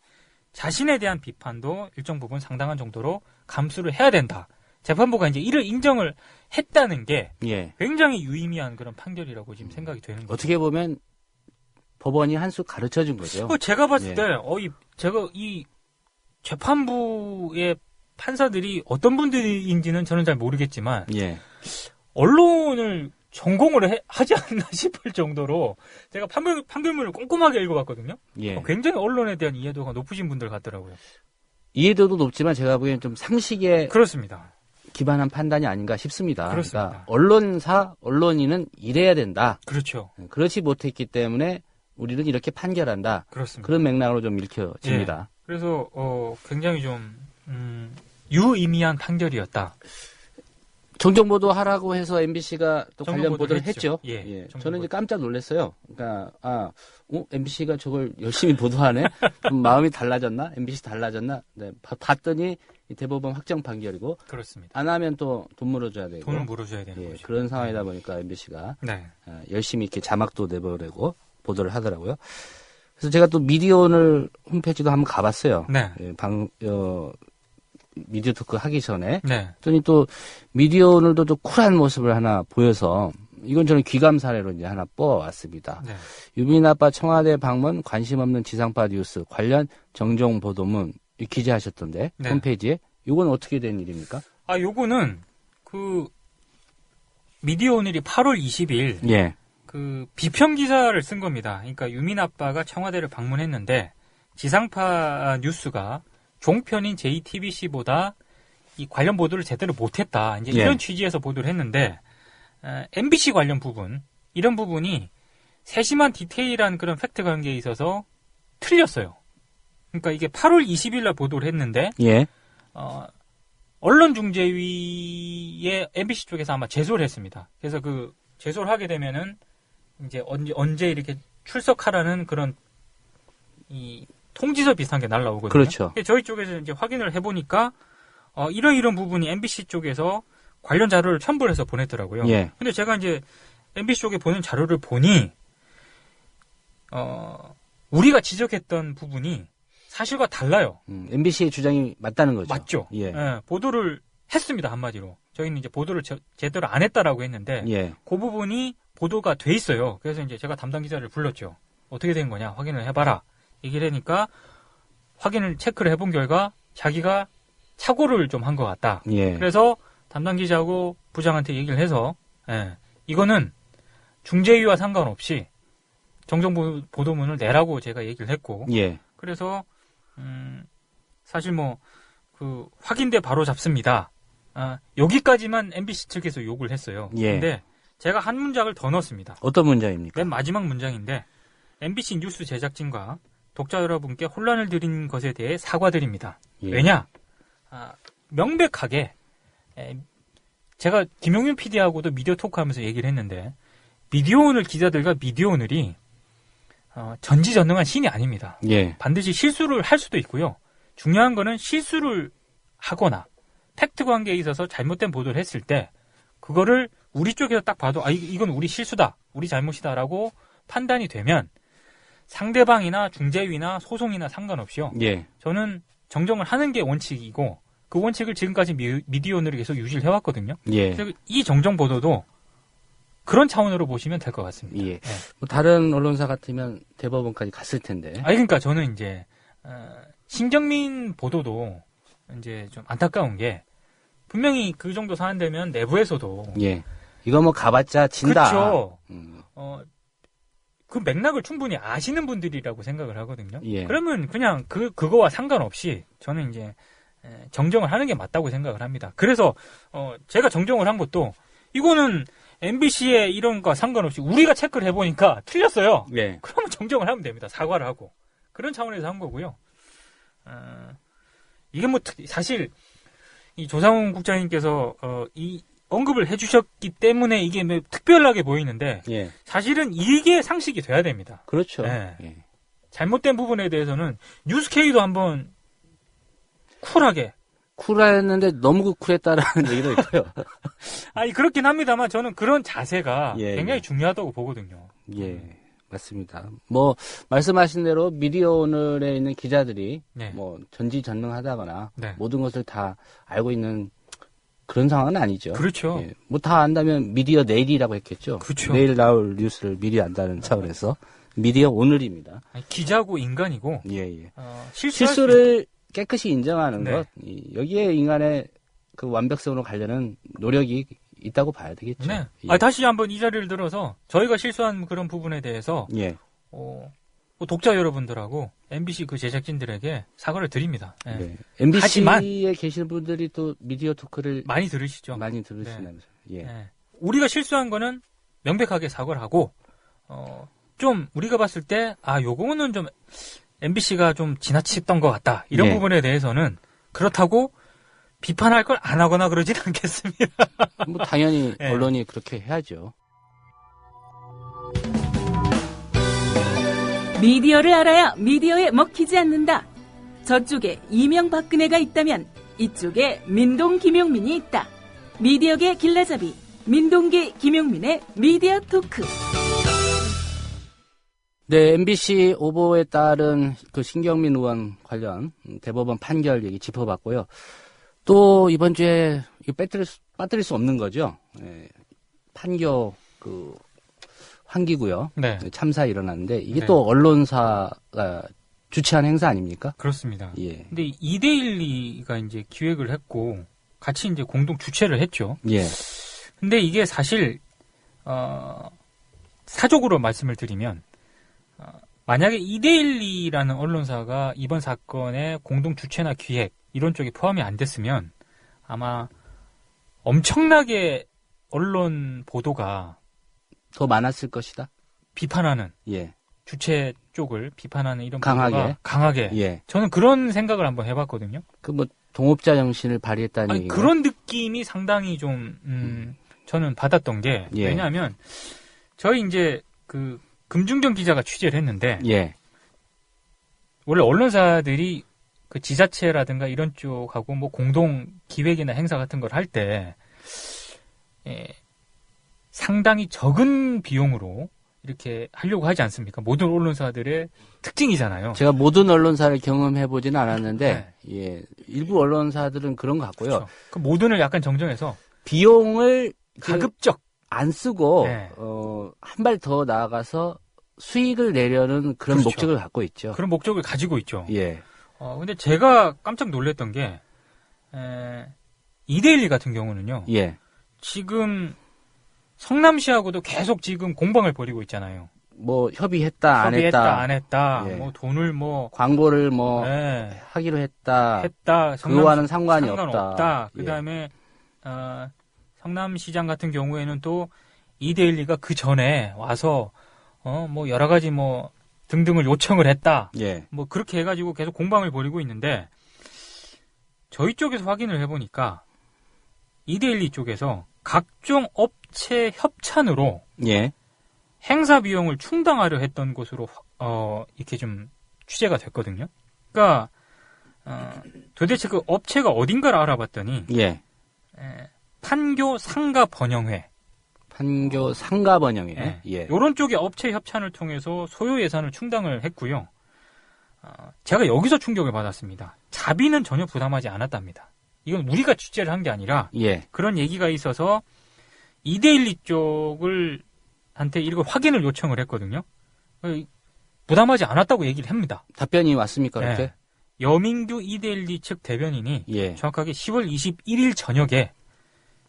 자신에 대한 비판도 일정 부분 상당한 정도로 감수를 해야 된다. 재판부가 이제 이를 인정을 했다는 게 예. 굉장히 유의미한 그런 판결이라고 지금 생각이 되는 거죠. 어떻게 보면 법원이 한 수 가르쳐 준 거죠. 제가 봤을 예. 때, 제가 이 재판부의 판사들이 어떤 분들인지는 저는 잘 모르겠지만, 예. 언론을 전공을 하지 않나 싶을 정도로 제가 판결문을 꼼꼼하게 읽어봤거든요. 예. 굉장히 언론에 대한 이해도가 높으신 분들 같더라고요. 이해도도 높지만 제가 보기엔 좀 상식에 그렇습니다. 기반한 판단이 아닌가 싶습니다. 그렇습니다. 그러니까 언론인은 이래야 된다. 그렇죠. 그렇지 못했기 때문에 우리는 이렇게 판결한다. 그렇습니다. 그런 맥락으로 좀 읽혀집니다. 예. 그래서 굉장히 좀 유의미한 판결이었다. 정정보도 하라고 해서 MBC가 또 관련 정정보도를 보도를 했죠. 했죠. 예, 예. 정정보도. 저는 이제 깜짝 놀랐어요. 그러니까 MBC가 저걸 열심히 보도하네. 그럼 마음이 달라졌나? MBC 달라졌나? 네, 봤더니 이 대법원 확정 판결이고 그렇습니다. 안 하면 또 돈 물어줘야 되고. 돈을 물어줘야 되는 예, 거죠. 그런 상황이다 보니까 MBC가 네. 열심히 이렇게 자막도 내보내고 보도를 하더라고요. 그래서 제가 또 미디어오늘 홈페이지도 한번 가봤어요. 네. 예, 미디어 토크 하기 전에. 네. 그랬더니 또 미디어 오늘도 좀 쿨한 모습을 하나 보여서 이건 저는 귀감 사례로 이제 하나 뽑아왔습니다. 네. 유민 아빠 청와대 방문 관심 없는 지상파 뉴스 관련 정정 보도문 기재하셨던데 네. 홈페이지에 이건 어떻게 된 일입니까? 요거는 미디어 오늘이 8월 20일 예. 비평 기사를 쓴 겁니다. 그러니까 유민 아빠가 청와대를 방문했는데 지상파 뉴스가 종편인 JTBC보다 이 관련 보도를 제대로 못했다. 이제 예. 이런 취지에서 보도를 했는데 MBC 관련 부분 이런 부분이 세심한 디테일한 그런 팩트 관계에 있어서 틀렸어요. 그러니까 이게 8월 20일 날 보도를 했는데 예. 언론중재위에 MBC 쪽에서 아마 제소를 했습니다. 그래서 제소를 하게 되면은 이제 언제 이렇게 출석하라는 그런 이 통지서 비슷한 게 날라오거든요. 그렇죠. 저희 쪽에서 이제 확인을 해보니까 이런 부분이 MBC 쪽에서 관련 자료를 첨부를 해서 보냈더라고요. 예. 근데 제가 이제 MBC 쪽에 보낸 자료를 보니 우리가 지적했던 부분이 사실과 달라요. MBC의 주장이 맞다는 거죠. 맞죠? 예. 예, 보도를 했습니다, 한마디로. 저희는 이제 보도를 제대로 안 했다라고 했는데 예. 그 부분이 보도가 돼 있어요. 그래서 이제 제가 담당 기자를 불렀죠. 어떻게 된 거냐 확인을 해봐라. 얘기를 하니까 체크를 해본 결과 자기가 착오를 좀 한 것 같다. 예. 그래서 담당 기자하고 부장한테 얘기를 해서 이거는 중재위와 상관없이 정정 보도문을 내라고 제가 얘기를 했고 예. 그래서 사실 확인돼 바로 잡습니다. 여기까지만 MBC 측에서 욕을 했어요. 예. 근데 제가 한 문장을 더 넣었습니다. 어떤 문장입니까? 맨 마지막 문장인데 MBC 뉴스 제작진과 독자 여러분께 혼란을 드린 것에 대해 사과드립니다. 예. 왜냐? 명백하게 제가 김용윤 PD하고도 미디어 토크하면서 얘기를 했는데 미디어오늘 기자들과 미디어오늘이 전지전능한 신이 아닙니다. 예. 반드시 실수를 할 수도 있고요. 중요한 거는 실수를 하거나 팩트 관계에 있어서 잘못된 보도를 했을 때 그거를 우리 쪽에서 딱 봐도 이건 우리 실수다, 우리 잘못이다라고 판단이 되면 상대방이나 중재위나 소송이나 상관없이요. 예. 저는 정정을 하는 게 원칙이고 그 원칙을 지금까지 미디어오늘이 계속 유지를 해왔거든요. 예. 그래서 이 정정 보도도 그런 차원으로 보시면 될 것 같습니다. 예. 다른 언론사 같으면 대법원까지 갔을 텐데. 그러니까 저는 이제 신경민 보도도 이제 좀 안타까운 게 분명히 그 정도 사안 되면 내부에서도 예. 이거 가봤자 진다. 그렇죠. 그 맥락을 충분히 아시는 분들이라고 생각을 하거든요. 예. 그러면 그냥 그거와 상관없이 저는 이제 정정을 하는 게 맞다고 생각을 합니다. 그래서 제가 정정을 한 것도 이거는 MBC의 이런 거 상관없이 우리가 체크를 해보니까 틀렸어요. 예. 그러면 정정을 하면 됩니다. 사과를 하고. 그런 차원에서 한 거고요. 이게 사실 이 조상훈 국장님께서 이 언급을 해주셨기 때문에 이게 뭐 특별하게 보이는데 예. 사실은 이게 상식이 돼야 됩니다. 그렇죠. 네. 예. 잘못된 부분에 대해서는 뉴스케이도 한번 쿨하게. 쿨했는데 너무 쿨했다라는 얘기도 있고요. 아니 그렇긴 합니다만 저는 그런 자세가 예, 굉장히 예. 중요하다고 보거든요. 예. 맞습니다. 뭐 말씀하신 대로 미디어 오늘에 있는 기자들이 네. 뭐 전지전능하다거나 네. 모든 것을 다 알고 있는 그런 상황은 아니죠. 그렇죠. 예. 뭐 다 안다면 미디어 내일이라고 했겠죠. 그렇죠. 내일 나올 뉴스를 미리 안다는 차원에서 미디어 오늘입니다. 아니, 기자고 인간이고 예, 예. 실수할 수 실수를 깨끗이 인정하는 네. 것, 여기에 인간의 그 완벽성으로 가려는 노력이 있다고 봐야 되겠죠. 네. 예. 다시 한번 이 자리를 들어서 저희가 실수한 그런 부분에 대해서 예. 뭐 독자 여러분들하고 MBC 그 제작진들에게 사과를 드립니다. 예. 네. MBC에 하지만 계시는 분들이 또 미디어 토크를 많이 들으시죠. 많이 들으시면서 예. 예. 우리가 실수한 거는 명백하게 사과를 하고 좀 우리가 봤을 때 요거는 좀 MBC가 좀 지나쳤던 것 같다. 이런 예. 부분에 대해서는 그렇다고 비판할 걸 안 하거나 그러진 않겠습니다. 뭐 당연히 예. 언론이 그렇게 해야죠. 미디어를 알아야 미디어에 먹히지 않는다. 저쪽에 이명박근혜가 있다면 이쪽에 민동 김용민이 있다. 미디어계 길라잡이 민동기 김용민의 미디어 토크. 네, MBC 오보에 따른 그 신경민 의원 관련 대법원 판결 얘기 짚어봤고요. 또 이번 주에 빠뜨릴 수 없는 거죠. 예, 판교 그 환기고요. 네. 참사 일어났는데 이게 네. 또 언론사가 주최한 행사 아닙니까? 그렇습니다. 예. 근데 2대1가 이제 기획을 했고 같이 이제 공동 주최를 했죠. 예. 근데 이게 사실 사적으로 말씀을 드리면 만약에 2대1이라는 언론사가 이번 사건의 공동 주최나 기획 이런 쪽에 포함이 안 됐으면 아마 엄청나게 언론 보도가 더 많았을 것이다. 비판하는 예. 주최 쪽을 비판하는 이런 강하게. 보도가 강하게 예. 저는 그런 생각을 한번 해봤거든요. 그 뭐 동업자 정신을 발휘했다는 아니, 얘기가. 그런 느낌이 상당히 좀 저는 받았던 게 예. 왜냐하면 저희 이제 그 금중정 기자가 취재를 했는데 예. 원래 언론사들이 그 지자체라든가 이런 쪽하고 뭐 공동 기획이나 행사 같은 걸 할 때 상당히 적은 비용으로 이렇게 하려고 하지 않습니까? 모든 언론사들의 특징이잖아요. 제가 모든 언론사를 경험해보지는 않았는데, 예. 일부 언론사들은 그런 것 같고요. 그렇죠. 그 모든을 약간 정정해서 비용을 가급적 안 쓰고, 네. 한 발 더 나아가서 수익을 내려는 그런 그렇죠. 목적을 갖고 있죠. 그런 목적을 가지고 있죠. 예. 근데 제가 깜짝 놀랐던 게 2대1 같은 경우는요. 예. 지금 성남시하고도 계속 지금 공방을 벌이고 있잖아요. 뭐, 협의했다, 안 협의했다, 했다. 안 했다. 예. 뭐 돈을 뭐 광고를 뭐, 네, 하기로 했다. 했다. 그거와는 상관이 상관없다. 없다. 예. 그다음에 성남시장 같은 경우에는 또 2대1가 그 전에 와서 뭐 여러 가지 뭐 등등을 요청을 했다. 예. 뭐 그렇게 해가지고 계속 공방을 벌이고 있는데 저희 쪽에서 확인을 해보니까 2대1 쪽에서 각종 업체 협찬으로 예. 행사 비용을 충당하려 했던 것으로 이렇게 좀 취재가 됐거든요. 그러니까 도대체 그 업체가 어딘가를 알아봤더니 예. 판교 상가 번영회 판교 상가 번영회. 예. 예. 이런 쪽의 업체 협찬을 통해서 소요 예산을 충당을 했고요. 제가 여기서 충격을 받았습니다. 자비는 전혀 부담하지 않았답니다. 이건 우리가 취재를 한 게 아니라 예. 그런 얘기가 있어서 2대1 쪽을 한테 이걸 확인을 요청을 했거든요. 부담하지 않았다고 얘기를 합니다. 답변이 왔습니까, 그렇게? 예. 여민규 2대1 측 대변인이 예. 정확하게 10월 21일 저녁에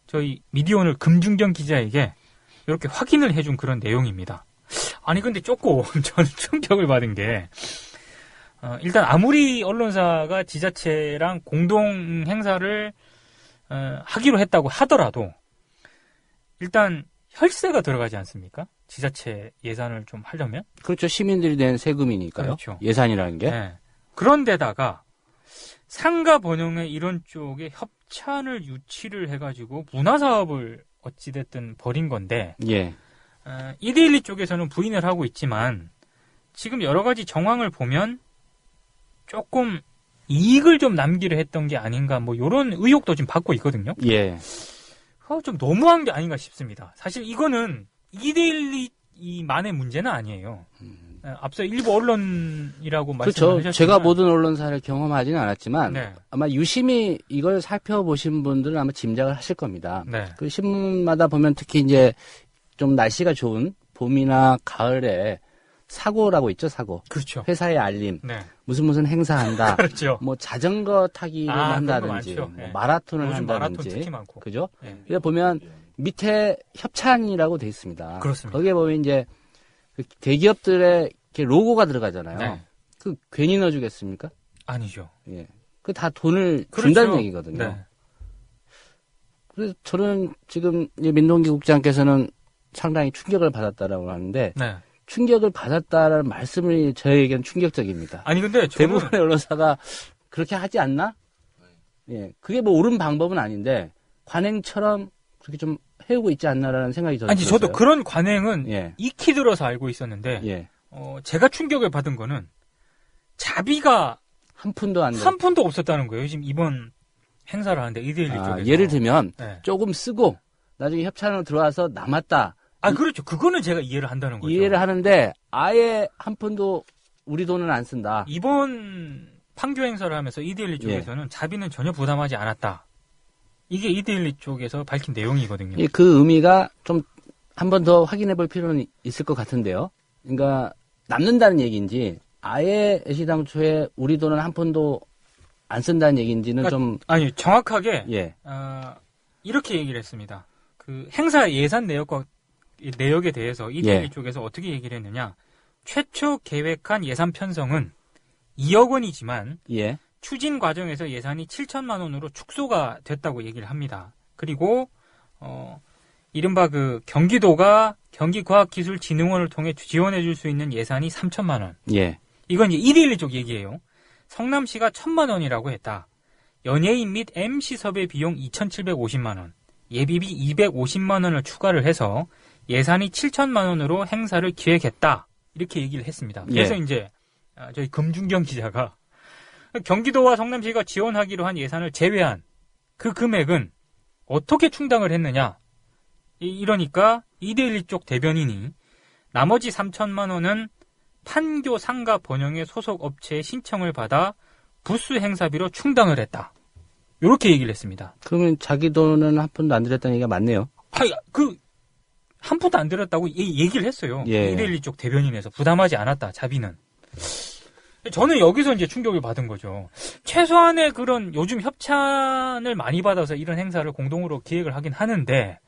저희 미디어오늘 금중경 기자에게 이렇게 확인을 해준 그런 내용입니다. 아니 근데 조금 저는 충격을 받은 게 일단 아무리 언론사가 지자체랑 공동 행사를 하기로 했다고 하더라도 일단 혈세가 들어가지 않습니까? 지자체 예산을 좀 하려면? 그렇죠. 시민들이 낸 세금이니까요. 그렇죠. 예산이라는 게. 네. 그런데다가 상가 번영의 이런 쪽에 협찬을 유치를 해가지고 문화사업을 어찌됐든 벌인 건데, 예. 이데일리 쪽에서는 부인을 하고 있지만, 지금 여러 가지 정황을 보면 조금 이익을 좀 남기려 했던 게 아닌가, 뭐, 요런 의혹도 지금 받고 있거든요. 예. 좀 너무한 게 아닌가 싶습니다. 사실 이거는 이데일리만의 문제는 아니에요. 앞서 일부 언론이라고 그렇죠. 말씀하셨지만 제가 모든 언론사를 경험하지는 않았지만 네. 아마 유심히 이걸 살펴보신 분들은 아마 짐작을 하실 겁니다. 네. 그 신문마다 보면 특히 이제 좀 날씨가 좋은 봄이나 가을에 사고라고 있죠, 사고. 그렇죠. 회사에 알림. 네. 무슨 행사한다. 그렇죠. 뭐 자전거 타기를 한다든지, 그런 거 많죠. 뭐 네. 마라톤을 요즘 마라톤 한다든지. 특히 많고. 그죠? 네. 그래 보면 밑에 협찬이라고 돼 있습니다. 그렇습니다. 거기에 보면 이제 그 대기업들의 이렇게 로고가 들어가잖아요. 네. 그 괜히 넣어주겠습니까? 아니죠. 예. 그 다 돈을 그렇죠. 준다는 얘기거든요. 네. 그래서 저는 지금 이제 민동기 국장께서는 상당히 충격을 받았다라고 하는데 네. 충격을 받았다라는 말씀이 저에게는 충격적입니다. 아니 근데 대부분의 언론사가 그렇게 하지 않나? 예. 그게 뭐 옳은 방법은 아닌데 관행처럼 그렇게 좀 해오고 있지 않나라는 생각이 저는 아니 들었어요. 저도 그런 관행은 예. 익히 들어서 알고 있었는데 예. 제가 충격을 받은 거는 자비가 한 푼도 안 한 푼도 없었다는 거예요. 지금 이번 행사를 하는데 이데일리 쪽에서. 예를 들면 네. 조금 쓰고 나중에 협찬으로 들어와서 남았다. 그렇죠. 그거는 제가 이해를 한다는 거죠. 이해를 하는데 아예 한 푼도 우리 돈은 안 쓴다. 이번 판교 행사를 하면서 이데일리 쪽에서는 자비는 전혀 부담하지 않았다. 이게 이데일리 쪽에서 밝힌 내용이거든요. 예, 그 의미가 좀 한 번 더 확인해 볼 필요는 있을 것 같은데요. 그러니까 남는다는 얘기인지 아예 애시당초에 우리 돈은 한 푼도 안 쓴다는 얘기인지는 그러니까, 아니 정확하게 예. 이렇게 얘기를 했습니다. 그 행사 예산 내역에 대해서 이데일리 쪽에서 어떻게 얘기를 했느냐. 최초 계획한 예산 편성은 2억 원이지만 예. 추진 과정에서 예산이 7천만 원으로 축소가 됐다고 얘기를 합니다. 그리고 이른바 그 경기도가 경기과학기술진흥원을 통해 지원해 줄 수 있는 예산이 3천만 원. 예. 이건 이제 이데일리 쪽 얘기예요. 성남시가 1,000만 원이라고 했다. 연예인 및 MC 섭외 비용 2,750만 원. 예비비 250만 원을 추가를 해서 예산이 7천만 원으로 행사를 기획했다. 이렇게 얘기를 했습니다. 그래서 예. 이제 저희 금준경 기자가 경기도와 성남시가 지원하기로 한 예산을 제외한 그 금액은 어떻게 충당을 했느냐. 이러니까 이데일리 쪽 대변인이 나머지 3천만 원은 판교 상가 번영의 소속 업체의 신청을 받아 부스 행사비로 충당을 했다. 이렇게 얘기를 했습니다. 그러면 자기 돈은 한 푼도 안 들였다는 얘기가 맞네요. 한 푼도 안 들었다고 얘기를 했어요. 예. 이데일리 쪽 대변인에서 부담하지 않았다. 자비는. 저는 여기서 이제 충격을 받은 거죠. 최소한의 그런 요즘 협찬을 많이 받아서 이런 행사를 공동으로 기획을 하긴 하는데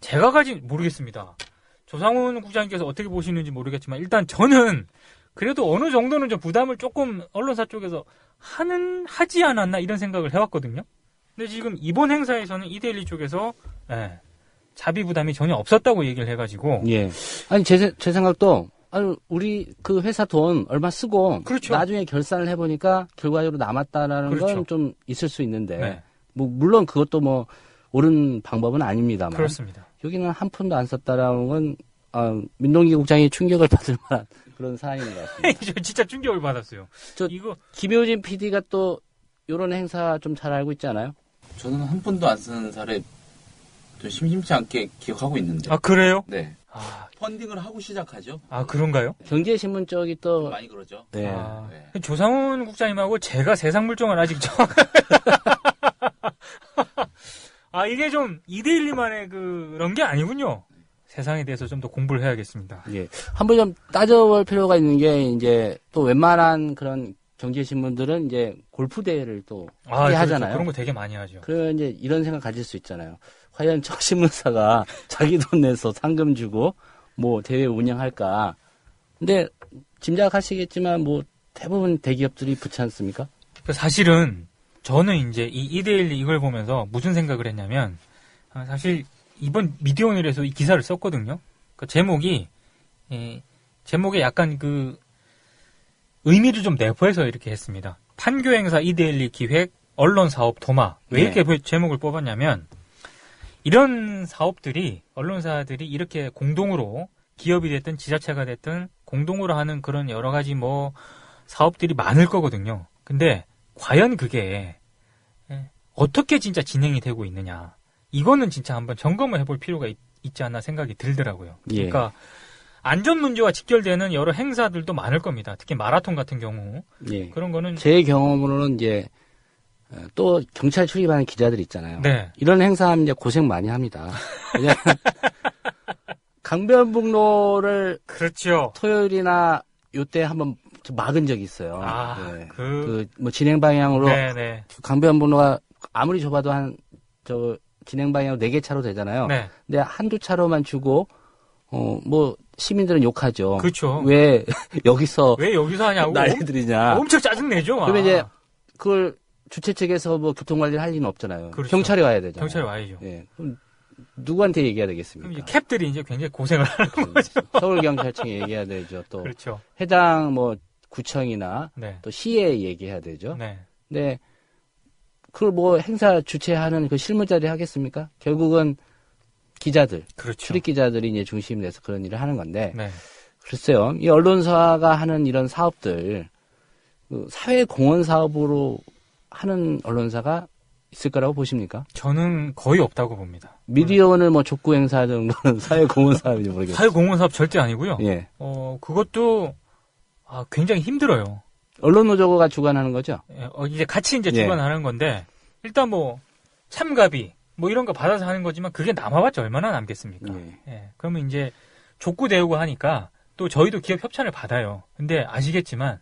제가 모르겠습니다. 조상훈 국장님께서 어떻게 보시는지 모르겠지만 일단 저는 그래도 어느 정도는 좀 부담을 조금 언론사 쪽에서 하지 않았나 이런 생각을 해왔거든요. 근데 지금 이번 행사에서는 이데일리 쪽에서 자비 부담이 전혀 없었다고 얘기를 해가지고 예. 아니 제 생각도 우리 그 회사 돈 얼마 쓰고 그렇죠. 나중에 결산을 해보니까 결과적으로 남았다라는 그렇죠. 건 좀 있을 수 있는데 네. 뭐 물론 그것도 뭐 옳은 방법은 아닙니다만 그렇습니다. 여기는 한 푼도 안 썼다라는 건 민동기 국장이 충격을 받을 만한 그런 사안인 것 같습니다. 저 진짜 충격을 받았어요. 김효진 PD가 또 이런 행사 좀 잘 알고 있지 않아요? 저는 한 푼도 안 쓰는 사례 좀 심심치 않게 기억하고 있는데. 아 그래요? 네. 펀딩을 하고 시작하죠. 아 그런가요? 경제신문 쪽이 또 많이 그러죠. 네. 네. 조상훈 국장님하고 제가 세상 물정을 아직 이게 좀 이데일리만의 그런 게 아니군요. 세상에 대해서 좀 더 공부를 해야겠습니다. 예. 한번 좀 따져볼 필요가 있는 게 이제 또 웬만한 그런 경제신문들은 이제 골프 대회를 또 하게 하잖아요. 그런 거 되게 많이 하죠. 그러면 이제 이런 생각 가질 수 있잖아요. 과연 저 신문사가 자기 돈 내서 상금 주고 뭐 대회 운영할까? 근데 짐작하시겠지만 뭐 대부분 대기업들이 붙지 않습니까? 사실은 저는 이제 이 이데일리 이걸 보면서 무슨 생각을 했냐면 사실 이번 미디어오늘에서 이 기사를 썼거든요. 그 제목에 약간 그 의미를 좀 내포해서 이렇게 했습니다. 판교 행사 이데일리 기획 언론 사업 도마. 왜 네. 이렇게 제목을 뽑았냐면 이런 사업들이 언론사들이 이렇게 공동으로 기업이 됐든 지자체가 됐든 공동으로 하는 그런 여러 가지 뭐 사업들이 많을 거거든요. 근데 과연 그게 어떻게 진짜 진행이 되고 있느냐. 이거는 진짜 한번 점검을 해볼 필요가 있지 않나 생각이 들더라고요. 예. 그러니까 안전 문제와 직결되는 여러 행사들도 많을 겁니다. 특히 마라톤 같은 경우. 예. 그런 거는 제 경험으로는 이제 또 경찰 출입하는 기자들 있잖아요. 네. 이런 행사하면 이제 고생 많이 합니다. 왜냐하면 강변북로를 그렇죠. 토요일이나 요때 한번 좀 막은 적이 있어요. 아, 네. 그 뭐 진행 방향으로 네네. 강변북로가 아무리 좁아도 진행 방향으로 4개 차로 되잖아요. 네. 근데 한두 차로만 주고 뭐 시민들은 욕하죠. 그렇죠. 왜 여기서 왜 여기서 하냐고 난리들이냐. 엄청 짜증내죠. 그러면 이제 그걸 주최 측에서 뭐 교통관리를 할 리는 없잖아요. 그렇죠. 경찰이 와야 되잖아요. 경찰이 와야죠. 예. 그럼 누구한테 얘기해야 되겠습니까? 그럼 이제 캡들이 이제 굉장히 고생을 하는 거죠. 서울경찰청에 얘기해야 되죠. 또 그렇죠. 해당 뭐 구청이나 네. 또 시에 얘기해야 되죠. 네. 근데 그걸 뭐 행사 주최하는 그 실무자들이 하겠습니까? 결국은 기자들, 그렇죠. 출입 기자들이 이제 중심이 돼서 그런 일을 하는 건데 네. 글쎄요. 이 언론사가 하는 이런 사업들 그 사회 공헌 사업으로 하는 언론사가 있을 거라고 보십니까? 저는 거의 없다고 봅니다. 미디어오늘 뭐 족구 행사 정도는 사회 공헌 사업인지 모르겠어요. 사회공헌 사업 절대 아니고요. 예. 그것도 굉장히 힘들어요. 언론노조가 주관하는 거죠? 예, 이제 같이 이제 예. 주관하는 건데 일단 뭐 참가비 뭐 이런 거 받아서 하는 거지만 그게 남아봤자 얼마나 남겠습니까? 예. 예, 그러면 이제 족구 대우고 하니까 또 저희도 기업 협찬을 받아요. 근데 아시겠지만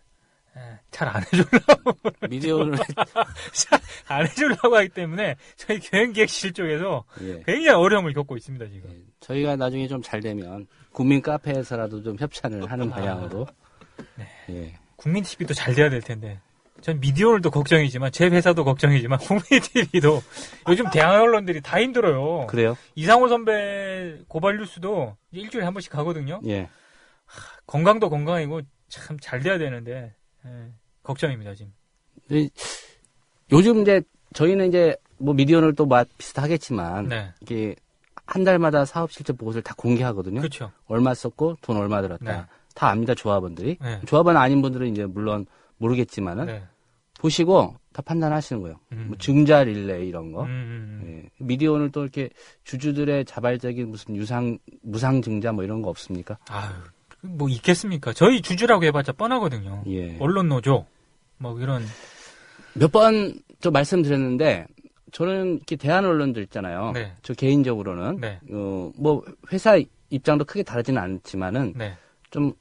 잘 안 해주려고 미디어오늘 안 해주려고 하기 때문에 저희 경영기획실 쪽에서 예. 굉장히 어려움을 겪고 있습니다 지금. 예. 저희가 나중에 좀 잘 되면 국민 카페에서라도 좀 협찬을 하는 방향으로. 네. 예. 국민 TV도 잘 돼야 될 텐데. 전 미디어오늘도 걱정이지만 제 회사도 걱정이지만 국민 TV도 요즘 대한 언론들이 다 힘들어요. 그래요? 이상호 선배 고발 뉴스도 일주일에 한 번씩 가거든요. 예. 건강도 건강이고 참 잘 돼야 되는데 걱정입니다 지금. 요즘 이제 저희는 이제 뭐 미디어를 또 비슷하겠지만 네. 이게 한 달마다 사업 실적 보고서를 다 공개하거든요. 그렇죠. 얼마 썼고 돈 얼마 들었다. 네. 다 압니다 조합원들이. 네. 조합원 아닌 분들은 이제 물론 모르겠지만은 네. 보시고 다 판단하시는 거예요. 뭐 증자 릴레이 이런 거. 예. 미디어는 또 이렇게 주주들의 자발적인 무슨 무상 증자 뭐 이런 거 없습니까? 아유, 뭐 있겠습니까? 저희 주주라고 해봤자 뻔하거든요. 예. 언론 노조 뭐 이런. 몇 번 저 말씀드렸는데 저는 이렇게 대한 언론들 있잖아요. 네. 저 개인적으로는 네. 뭐 회사 입장도 크게 다르지는 않지만은 네. 좀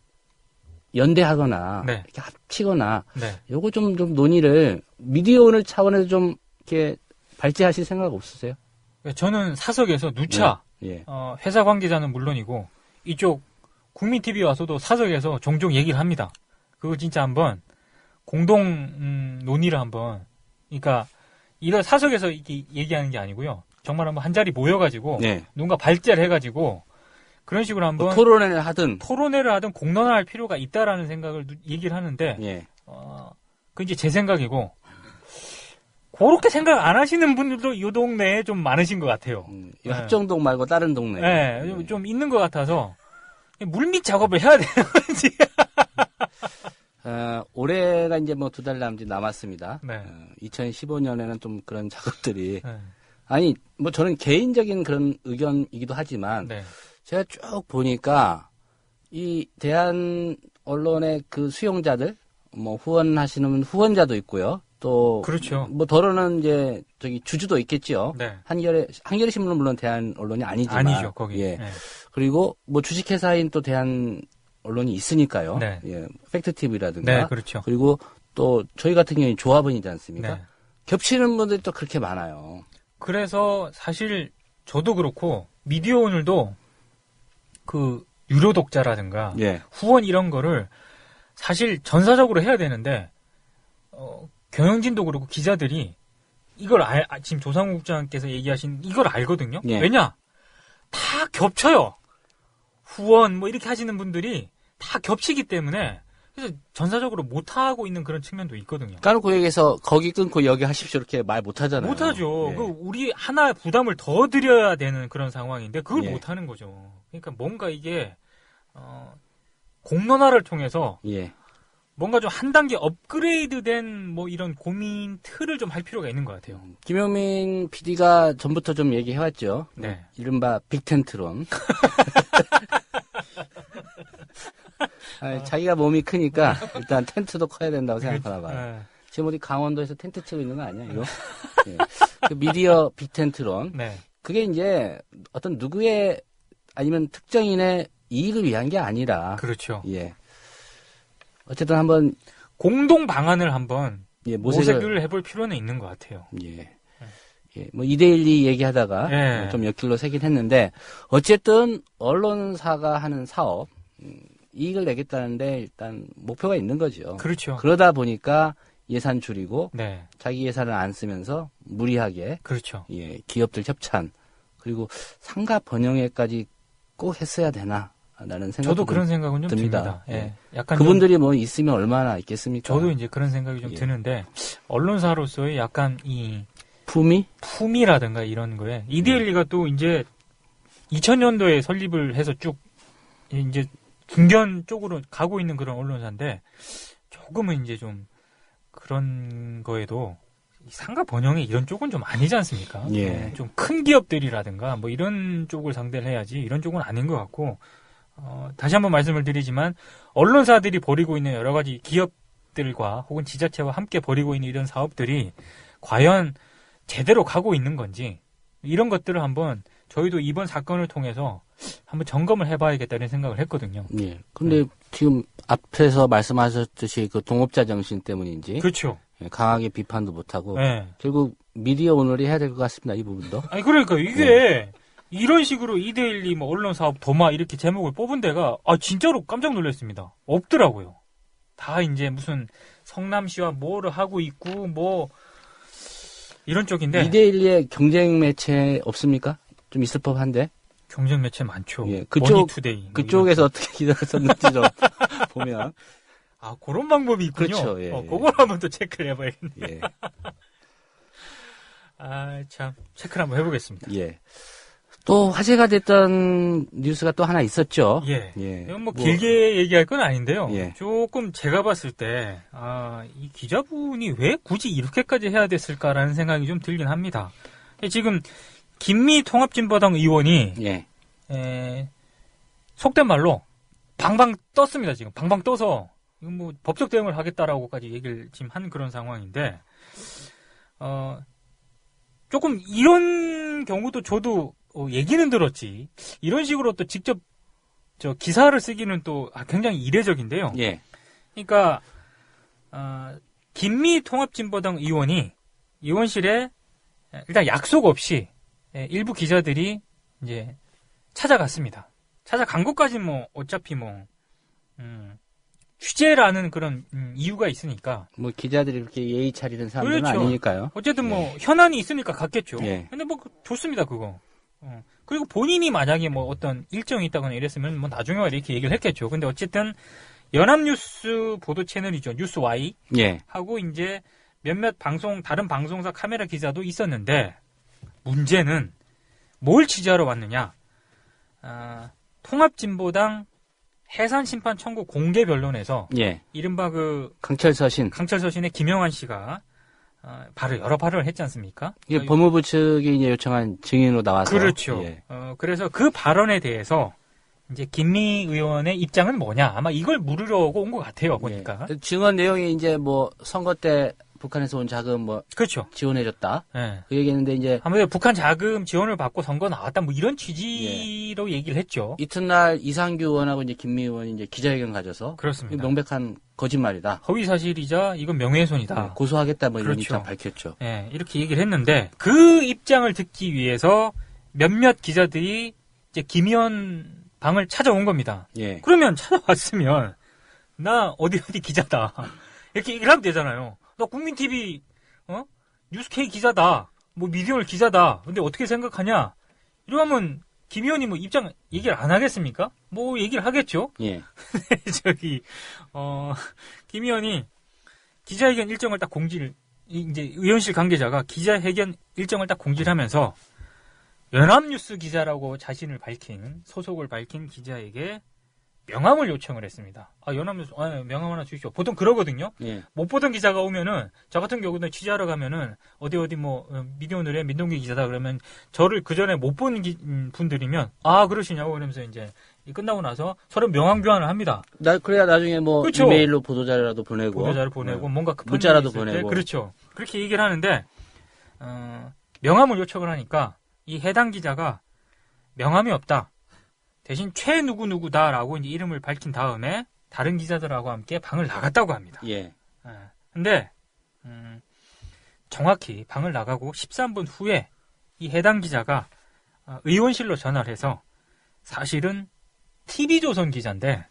연대하거나 네. 이렇게 합치거나 네. 요거 좀 논의를 미디어오늘 차원에서 좀 이렇게 발제하실 생각 없으세요? 저는 사석에서 누차 예. 회사 관계자는 물론이고 이쪽 국민 TV 와서도 사석에서 종종 얘기를 합니다. 그거 진짜 한번 공동 논의를 한번. 그러니까 이런 사석에서 이렇게 얘기하는 게 아니고요. 정말 한번 한 자리 모여가지고 네. 누군가 발제를 해가지고 그런 식으로 한번 뭐 토론회를 하든 공론화할 필요가 있다라는 생각을 얘기를 하는데 예. 그 이제 제 생각이고 그렇게 생각 안 하시는 분들도 이 동네에 좀 많으신 것 같아요. 이 합정동 말고 다른 동네. 네, 좀 있는 것 같아서 물밑 작업을 해야 되는 건지. 올해가 이제 뭐 2달 남았습니다. 네. 2015년에는 좀 그런 작업들이 네. 아니 뭐 저는 개인적인 그런 의견이기도 하지만 네. 제가 쭉 보니까 이 대한 언론의 그 수용자들 뭐 후원하시는 후원자도 있고요. 또 그렇죠. 뭐 더러는 이제 저기 주주도 있겠지요. 네. 한겨레 신문은 물론 대한 언론이 아니지만 아니죠 거기. 예. 네. 그리고 뭐 주식회사인 또 대한 언론이 있으니까요. 네. 예. 팩트TV라든가. 네, 그렇죠. 그리고 또 저희 같은 경우는 조합원이지 않습니까? 네. 겹치는 분들이 또 그렇게 많아요. 그래서 사실 저도 그렇고 미디어오늘도 그 유료 독자라든가 예. 후원 이런 거를 사실 전사적으로 해야 되는데 경영진도 그렇고 기자들이 이걸 지금 조상우 국장께서 얘기하신 이걸 알거든요. 예. 왜냐? 다 겹쳐요. 후원 뭐 이렇게 하시는 분들이 다 겹치기 때문에 그래서 전사적으로 못하고 있는 그런 측면도 있거든요. 까놓고 얘기해서 거기 끊고 여기 하십시오 이렇게 말 못하잖아요. 못하죠. 예. 그 우리 하나 부담을 더 드려야 되는 그런 상황인데 그걸 예. 못하는 거죠. 그러니까 뭔가 이게 공론화를 통해서 예. 뭔가 좀 한 단계 업그레이드된 뭐 이런 고민 틀을 좀 할 필요가 있는 것 같아요. 김용민 PD가 전부터 좀 얘기해왔죠. 네. 이른바 빅텐트론. 자기가 몸이 크니까 일단 텐트도 커야 된다고 생각하나 봐요. 네. 지금 어디 강원도에서 텐트 치고 있는 거 아니야, 이거? 예. 그 미디어 빅텐트론. 네. 그게 이제 어떤 누구의 아니면 특정인의 이익을 위한 게 아니라. 그렇죠. 예. 어쨌든 한번 공동 방안을 한번 예, 모색을 해볼 필요는 있는 것 같아요. 예. 예, 뭐 2대1리 얘기하다가 예. 좀 옆길로 새긴 했는데 어쨌든 언론사가 하는 사업 이익을 내겠다는데 일단 목표가 있는 거죠. 그렇죠. 그러다 보니까 예산 줄이고 네. 자기 예산을 안 쓰면서 무리하게 그렇죠. 예, 기업들 협찬 그리고 상가 번영회까지 꼭 했어야 되나? 라는 생각도 저도 그런 생각은 좀 듭니다. 예. 예. 약간 그분들이 뭐 있으면 얼마나 있겠습니까? 저도 이제 그런 생각이 좀 예. 드는데 언론사로서의 약간 이 품이라든가 이런 거에 이데일리가 또 이제 2000년도에 설립을 해서 쭉 이제 중견 쪽으로 가고 있는 그런 언론사인데 조금은 이제 좀 그런 거에도 상가 번영의 이런 쪽은 좀 아니지 않습니까? 예. 좀 큰 기업들이라든가 뭐 이런 쪽을 상대를 해야지 이런 쪽은 아닌 것 같고 다시 한번 말씀을 드리지만 언론사들이 벌이고 있는 여러 가지 기업들과 혹은 지자체와 함께 벌이고 있는 이런 사업들이 과연 제대로 가고 있는 건지 이런 것들을 한번 저희도 이번 사건을 통해서 한번 점검을 해봐야겠다는 생각을 했거든요. 예. 근데 지금 앞에서 말씀하셨듯이 그 동업자 정신 때문인지 그렇죠. 예, 강하게 비판도 못하고 네. 결국 미디어 오늘이 해야 될 것 같습니다. 이 부분도. 아니 그러니까 이게 이런 식으로 2대1리 뭐 언론사업 도마 이렇게 제목을 뽑은 데가 진짜로 깜짝 놀랐습니다. 없더라고요. 다 이제 무슨 성남시와 뭐를 하고 있고 뭐 이런 쪽인데 2대1리의 경쟁 매체 없습니까? 좀 있을 법한데. 경쟁 매체 많죠. 예, 머니투데이. 뭐 그쪽에서 어떻게 기사를 썼는지 좀 보면. 그런 방법이 있군요. 그렇죠. 예, 그걸 한번 또 체크를 해봐야겠네. 예. 참 체크를 한번 해보겠습니다. 예. 또 화제가 됐던 뉴스가 또 하나 있었죠. 예. 예. 이건 뭐 길게 얘기할 건 아닌데요. 예. 조금 제가 봤을 때, 이 기자분이 왜 굳이 이렇게까지 해야 됐을까라는 생각이 좀 들긴 합니다. 지금, 김미 통합진보당 의원이, 속된 말로, 방방 떴습니다, 지금. 방방 떠서, 이건 뭐, 법적 대응을 하겠다라고까지 얘기를 지금 한 그런 상황인데, 조금 이런 경우도 저도 얘기는 들었지. 이런 식으로 또 직접 기사를 쓰기는 또 굉장히 이례적인데요. 예. 그러니까 김미 통합진보당 의원이 의원실에 일단 약속 없이 일부 기자들이 이제 찾아갔습니다. 찾아간 것까지 뭐 어차피 뭐 취재라는 그런 이유가 있으니까. 뭐 기자들이 그렇게 예의 차리는 사람들은 그렇죠. 아니니까요. 어쨌든 뭐 현안이 있으니까 갔겠죠. 예. 근데 뭐 좋습니다 그거. 그리고 본인이 만약에 뭐 어떤 일정이 있다거나 이랬으면 뭐 나중에 와 이렇게 얘기를 했겠죠. 근데 어쨌든 연합뉴스 보도 채널이죠. 뉴스Y. 예. 하고 이제 몇몇 다른 방송사 카메라 기자도 있었는데 문제는 뭘 취재하러 왔느냐. 통합진보당 해산심판 청구 공개 변론에서 이른바 그 강철서신의 김영환 씨가 여러 발언을 했지 않습니까? 이게 법무부 측이 이제 요청한 증인으로 나와서. 그렇죠. 예. 그래서 그 발언에 대해서 이제 김미 의원의 입장은 뭐냐 아마 이걸 물으려고 온 것 같아요 보니까. 예. 증언 내용이 이제 뭐 선거 때 북한에서 온 자금 뭐 그렇죠. 지원해줬다. 예. 그 얘기했는데 이제 아무래도 북한 자금 지원을 받고 선거 나왔다 뭐 이런 취지로 얘기를 했죠. 이튿날 이상규 의원하고 이제 김미 의원이 이제 기자회견 가져서 그렇습니다. 명백한 거짓말이다. 허위 사실이자 이건 명예훼손이다. 고소하겠다 뭐 이런 그렇죠. 입장 밝혔죠. 예, 이렇게 얘기를 했는데 그 입장을 듣기 위해서 몇몇 기자들이 이제 김 의원 방을 찾아온 겁니다. 예. 그러면 찾아왔으면 나 어디 기자다 이렇게 얘기를 하면 되잖아요. 나 국민TV 뉴스K 기자다. 뭐 미디어널 기자다. 근데 어떻게 생각하냐? 이러면 김 의원이 뭐 입장 얘기를 안 하겠습니까? 뭐 얘기를 하겠죠. 예. 김 의원이 기자회견 일정을 딱 공지를 이제 의원실 관계자가 기자회견 일정을 딱 공지를 하면서 연합뉴스 기자라고 자신을 밝힌 소속을 밝힌 기자에게 명함을 요청을 했습니다. 연합뉴스 명함 하나 주십시오. 보통 그러거든요. 예. 못 보던 기자가 오면은 저 같은 경우는 취재하러 가면은 어디 뭐 미디어오늘의 민동기 기자다 그러면 저를 그 전에 못 본 분들이면 그러시냐고 그러면서 이제 끝나고 나서 서로 명함 교환을 합니다. 그래야 나중에 뭐 그렇죠. 이메일로 보도자료라도 보내고 뭔가 급한 문자라도 일이 있을 때 보내고. 그렇죠. 그렇게 얘기를 하는데 명함을 요청을 하니까 이 해당 기자가 명함이 없다. 대신 최 누구누구다라고 이제 이름을 밝힌 다음에 다른 기자들하고 함께 방을 나갔다고 합니다. 예. 근데 정확히 방을 나가고 13분 후에 이 해당 기자가 의원실로 전화를 해서 사실은 TV조선 기자인데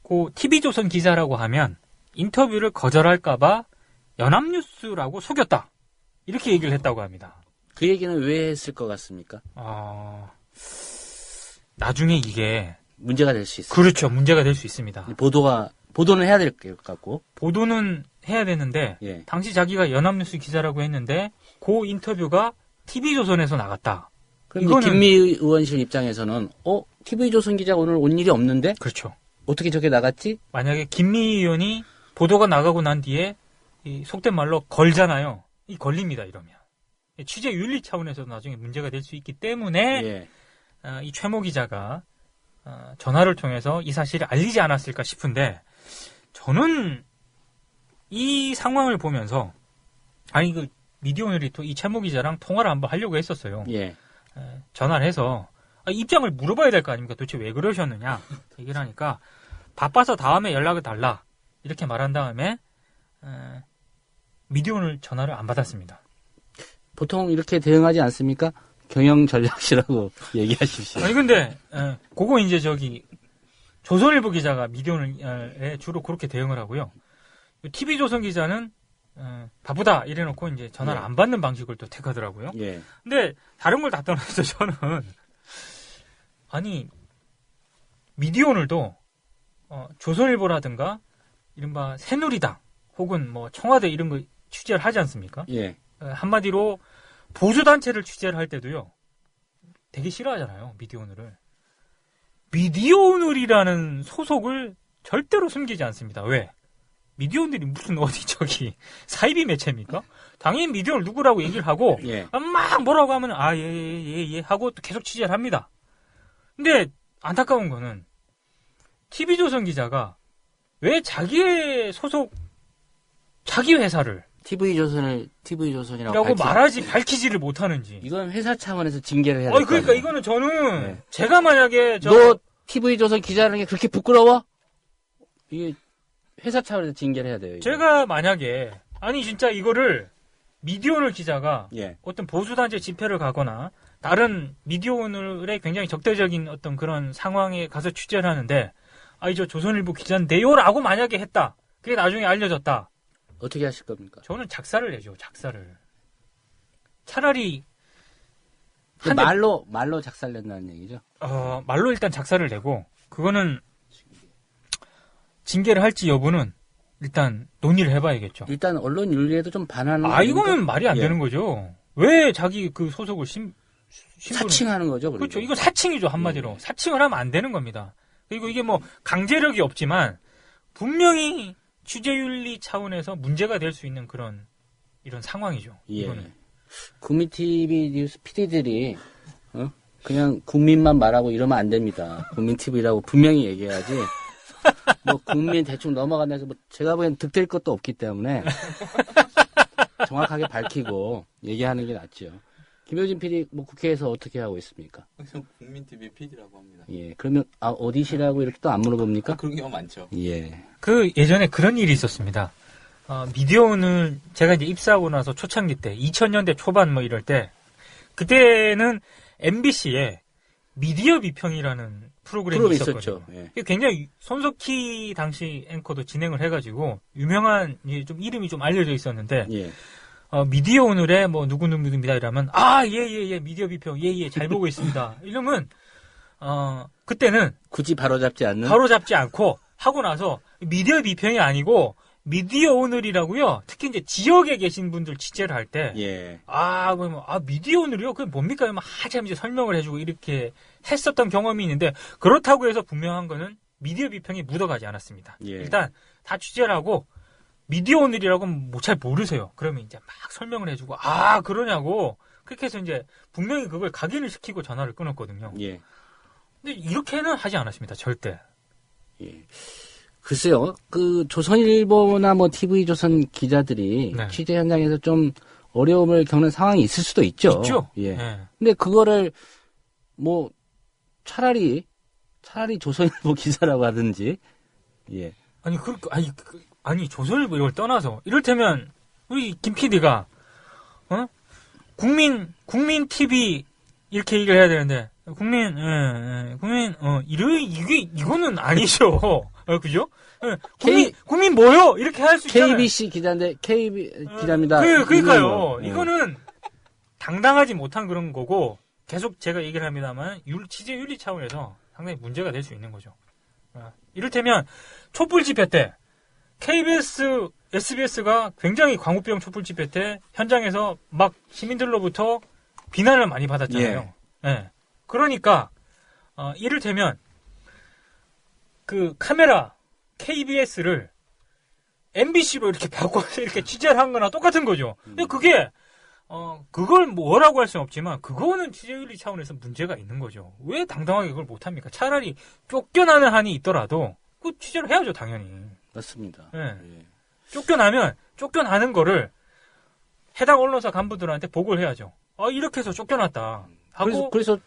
그 TV조선 기자라고 하면 인터뷰를 거절할까봐 연합뉴스라고 속였다. 이렇게 얘기를 했다고 합니다. 그 얘기는 왜 했을 것 같습니까? 나중에 이게 문제가 될 수 있어요. 그렇죠. 문제가 될 수 있습니다. 보도는 해야 될 것 같고. 보도는 해야 되는데 예. 당시 자기가 연합뉴스 기자라고 했는데 그 인터뷰가 TV조선에서 나갔다. 그럼 김미 의원실 입장에서는 TV조선 기자가 오늘 온 일이 없는데? 그렇죠. 어떻게 저게 나갔지? 만약에 김미 의원이 보도가 나가고 난 뒤에 이 속된 말로 걸잖아요. 이 걸립니다. 이러면. 취재 윤리 차원에서 나중에 문제가 될 수 있기 때문에 예. 이 최모 기자가 전화를 통해서 이 사실을 알리지 않았을까 싶은데 저는 이 상황을 보면서 그 미디어오늘이 또 이 최모 기자랑 통화를 한번 하려고 했었어요. 예. 전화를 해서 입장을 물어봐야 될 거 아닙니까? 도대체 왜 그러셨느냐 얘기를 하니까 바빠서 다음에 연락을 달라 이렇게 말한 다음에 미디어오늘 전화를 안 받았습니다. 보통 이렇게 대응하지 않습니까? 경영 전략이라고 얘기하십시오. 근데 그거 이제 조선일보 기자가 미디어오늘에 주로 그렇게 대응을 하고요. TV조선 기자는 바쁘다 이래놓고 이제 전화를 안 받는 방식을 또 택하더라고요. 예. 근데 다른 걸 다 떠나서 저는 미디어오늘도 조선일보라든가 이른바 새누리당 혹은 뭐 청와대 이런 거 취재를 하지 않습니까? 예. 한마디로 보수단체를 취재를 할 때도요. 되게 싫어하잖아요. 미디어오늘을. 미디어오늘이라는 소속을 절대로 숨기지 않습니다. 왜? 미디어오늘이 무슨 사이비 매체입니까? 당연히 미디어오늘 누구라고 얘기를 하고 예. 막 뭐라고 하면 예 하고 또 계속 취재를 합니다. 근데 안타까운 거는 TV조선 기자가 왜 자기의 소속 자기 회사를 TV조선이라고 밝히지를 못하는지. 이건 회사 차원에서 징계를 해야 될 그러니까 이거는 저는 제가 만약에 너 TV조선 기자라는 게 그렇게 부끄러워? 이게 회사 차원에서 징계를 해야 돼요. 이거. 제가 만약에 진짜 이거를 미디어오늘 기자가 어떤 보수단체 집회를 가거나 다른 미디어오늘의 굉장히 적대적인 어떤 그런 상황에 가서 취재를 하는데 저 조선일보 기자인데요라고 만약에 했다. 그게 나중에 알려졌다. 어떻게 하실 겁니까? 저는 작사를 내죠. 작사를. 차라리 말로 작사를 낸다는 얘기죠? 말로 일단 작사를 내고 그거는 징계를 할지 여부는 일단 논의를 해봐야겠죠. 일단 언론 윤리에도 좀 반하는. 이거는 말이 안 되는 거죠. 왜 자기 그 소속을 사칭하는 거죠? 그렇죠. 이거 사칭이죠. 한마디로. 사칭을 하면 안 되는 겁니다. 그리고 이게 뭐 강제력이 없지만 분명히 취재윤리 차원에서 문제가 될 수 있는 이런 상황이죠. 이거는. 국민 TV 뉴스 PD들이 그냥 국민만 말하고 이러면 안 됩니다. 국민 TV라고 분명히 얘기해야지. 뭐 국민 대충 넘어간다고 해서 제가 보기엔 득될 것도 없기 때문에 정확하게 밝히고 얘기하는 게 낫죠. 김효진 PD 국회에서 어떻게 하고 있습니까? 국민 TV PD라고 합니다. 예. 그러면 어디시라고 이렇게 또 안 물어봅니까? 그런 경우 많죠. 예. 예전에 그런 일이 있었습니다. 미디어오늘 제가 이제 입사하고 나서 초창기 때 2000년대 초반 뭐 이럴 때 그때는 MBC에 미디어 비평이라는 프로그램이 있었거든요. 예. 굉장히 손석희 당시 앵커도 진행을 해가지고 유명한 좀 이름이 좀 알려져 있었는데 미디어 오늘의 뭐 누구누구입니다 이러면 예, 미디어 비평 예, 잘 보고 있습니다. 이러면 그때는 굳이 바로잡지 않고 하고 나서 미디어 비평이 아니고 미디어 오늘이라고요. 특히 이제 지역에 계신 분들 취재를 할 때 예. 그러면 미디어 오늘이요? 그게 뭡니까? 그러면 한참 이제 설명을 해주고 이렇게 했었던 경험이 있는데 그렇다고 해서 분명한 거는 미디어 비평이 묻어가지 않았습니다. 예. 일단 다 취재를 하고 미디어 오늘이라고 뭐 잘 모르세요. 그러면 이제 막 설명을 해주고 그러냐고 그렇게 해서 이제 분명히 그걸 각인을 시키고 전화를 끊었거든요. 예. 근데 이렇게는 하지 않았습니다. 절대. 예. 글쎄요, 조선일보나 TV조선 기자들이 네. 취재 현장에서 좀 어려움을 겪는 상황이 있을 수도 있죠. 있죠. 예. 네. 근데 그거를 차라리 조선일보 기사라고 하든지, 예. 아니, 조선일보 이걸 떠나서, 이를테면, 우리 김 PD가, 국민 TV, 이렇게 얘기를 해야 되는데, 이거는 아니죠. 그죠? 국민 뭐요? 이렇게 할 수 있잖아요. KBC 기자인데, 기자입니다. 그러니까요. 예. 이거는 당당하지 못한 그런 거고, 계속 제가 얘기를 합니다만, 취재 윤리 차원에서 상당히 문제가 될 수 있는 거죠. 이를테면, 촛불 집회 때, KBS, SBS가 굉장히 광우병 촛불 집회 때 현장에서 막 시민들로부터 비난을 많이 받았잖아요. 예. 그러니까, 이를테면, 카메라, KBS를 MBC로 이렇게 바꿔서 이렇게 취재를 한 거나 똑같은 거죠. 근데 그게, 그걸 뭐라고 할 수는 없지만, 그거는 취재윤리 차원에서 문제가 있는 거죠. 왜 당당하게 그걸 못합니까? 차라리 쫓겨나는 한이 있더라도, 그 취재를 해야죠, 당연히. 맞습니다. 예. 예. 쫓겨나는 거를 해당 언론사 간부들한테 보고를 해야죠. 이렇게 해서 쫓겨났다. 하고. 그래서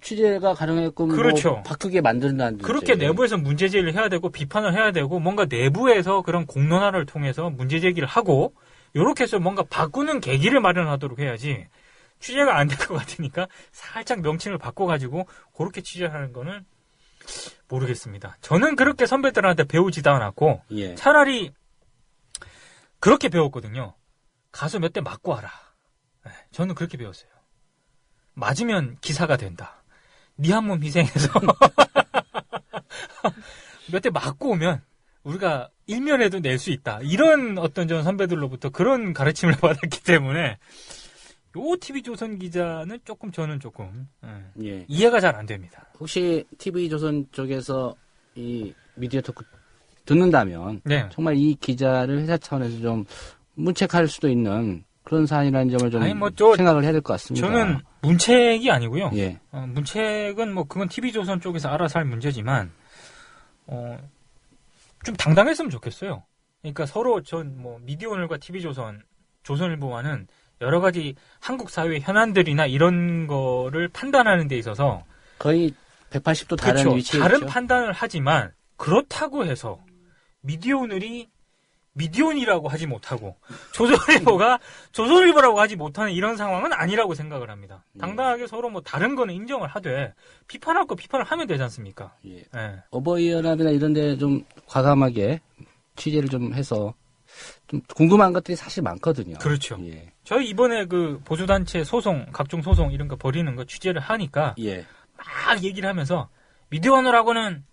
취재가 가능했고, 그렇죠. 바꾸게 만든다는. 그렇게 내부에서 문제 제기를 해야 되고, 비판을 해야 되고, 뭔가 내부에서 그런 공론화를 통해서 문제 제기를 하고, 요렇게 해서 뭔가 바꾸는 계기를 마련하도록 해야지, 취재가 안 될 것 같으니까, 살짝 명칭을 바꿔가지고, 그렇게 취재하는 거는, 모르겠습니다. 저는 그렇게 선배들한테 배우지도 않았고, 예. 차라리, 그렇게 배웠거든요. 가서 몇 대 맞고 와라. 네, 저는 그렇게 배웠어요. 맞으면 기사가 된다. 니 한 몸 희생해서 몇 대 맞고 오면 우리가 일면에도 낼 수 있다. 이런 어떤 전 선배들로부터 그런 가르침을 받았기 때문에 요 TV조선 기자는 저는 조금 예. 이해가 잘 안 됩니다. 혹시 TV조선 쪽에서 이 미디어 토크 듣는다면 네. 정말 이 기자를 회사 차원에서 좀 문책할 수도 있는 그런 사안이라는 점을 좀 생각을 해야 될 것 같습니다. 저는 문책이 아니고요. 예. 문책은 그건 TV조선 쪽에서 알아서 할 문제지만 좀 당당했으면 좋겠어요. 그러니까 서로 미디어오늘과 TV조선, 조선일보와는 여러 가지 한국 사회의 현안들이나 이런 거를 판단하는 데 있어서 거의 180도 다른 그렇죠. 위치에 다른 있죠. 판단을 하지만 그렇다고 해서 미디어오늘이 미디온이라고 하지 못하고 조선일보가 조선일보라고 하지 못하는 이런 상황은 아니라고 생각을 합니다. 당당하게 서로 다른 거는 인정을 하되 비판할 거 비판을 하면 되지 않습니까? 예. 예. 어버이연합이나 이런 데 좀 과감하게 취재를 좀 해서 좀 궁금한 것들이 사실 많거든요. 그렇죠. 예. 저희 이번에 보수단체 소송, 각종 소송 이런 거 벌이는 거 취재를 하니까 예. 막 얘기를 하면서 미디어오늘하고는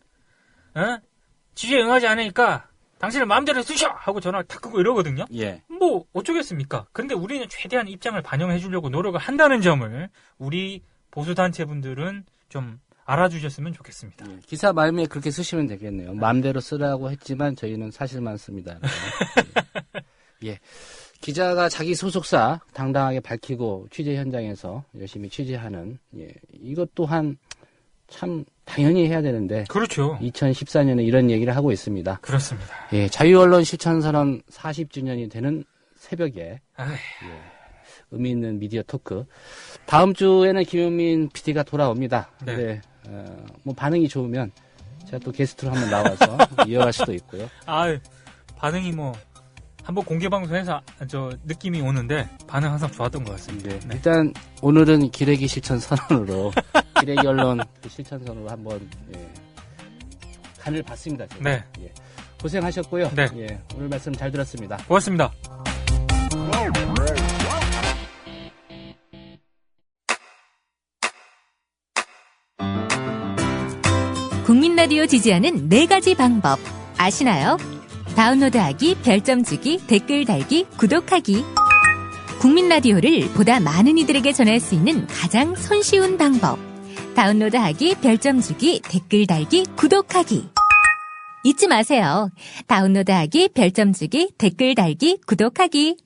취재에 응하지 않으니까 당신을 마음대로 쓰셔! 하고 전화를 탁 끄고 이러거든요. 예. 어쩌겠습니까? 근데 우리는 최대한 입장을 반영해 주려고 노력을 한다는 점을 우리 보수단체분들은 좀 알아주셨으면 좋겠습니다. 예. 기사 말미에 그렇게 쓰시면 되겠네요. 마음대로 쓰라고 했지만 저희는 사실만 씁니다. 예. 기자가 자기 소속사 당당하게 밝히고 취재 현장에서 열심히 취재하는, 이것 또한 참 당연히 해야 되는데. 그렇죠. 2014년에 이런 얘기를 하고 있습니다. 그렇습니다. 예, 자유언론 실천선언 40주년이 되는 새벽에 의미 있는 미디어 토크. 다음 주에는 김용민 PD가 돌아옵니다. 네. 네, 반응이 좋으면 제가 또 게스트로 한번 나와서 이어갈 수도 있고요. 반응이 한번 공개 방송에서 느낌이 오는데 반응 항상 좋았던 것 같습니다. 네. 일단 오늘은 기레기 실천 선언으로 기레기 언론 실천선으로 한번 간을 봤습니다. 제가. 네. 예. 고생하셨고요. 네. 오늘 말씀 잘 들었습니다. 고맙습니다. 국민라디오 지지하는 4가지 방법 아시나요? 다운로드하기, 별점 주기, 댓글 달기, 구독하기. 국민라디오를 보다 많은 이들에게 전할 수 있는 가장 손쉬운 방법. 다운로드하기, 별점 주기, 댓글 달기, 구독하기. 잊지 마세요. 다운로드하기, 별점 주기, 댓글 달기, 구독하기.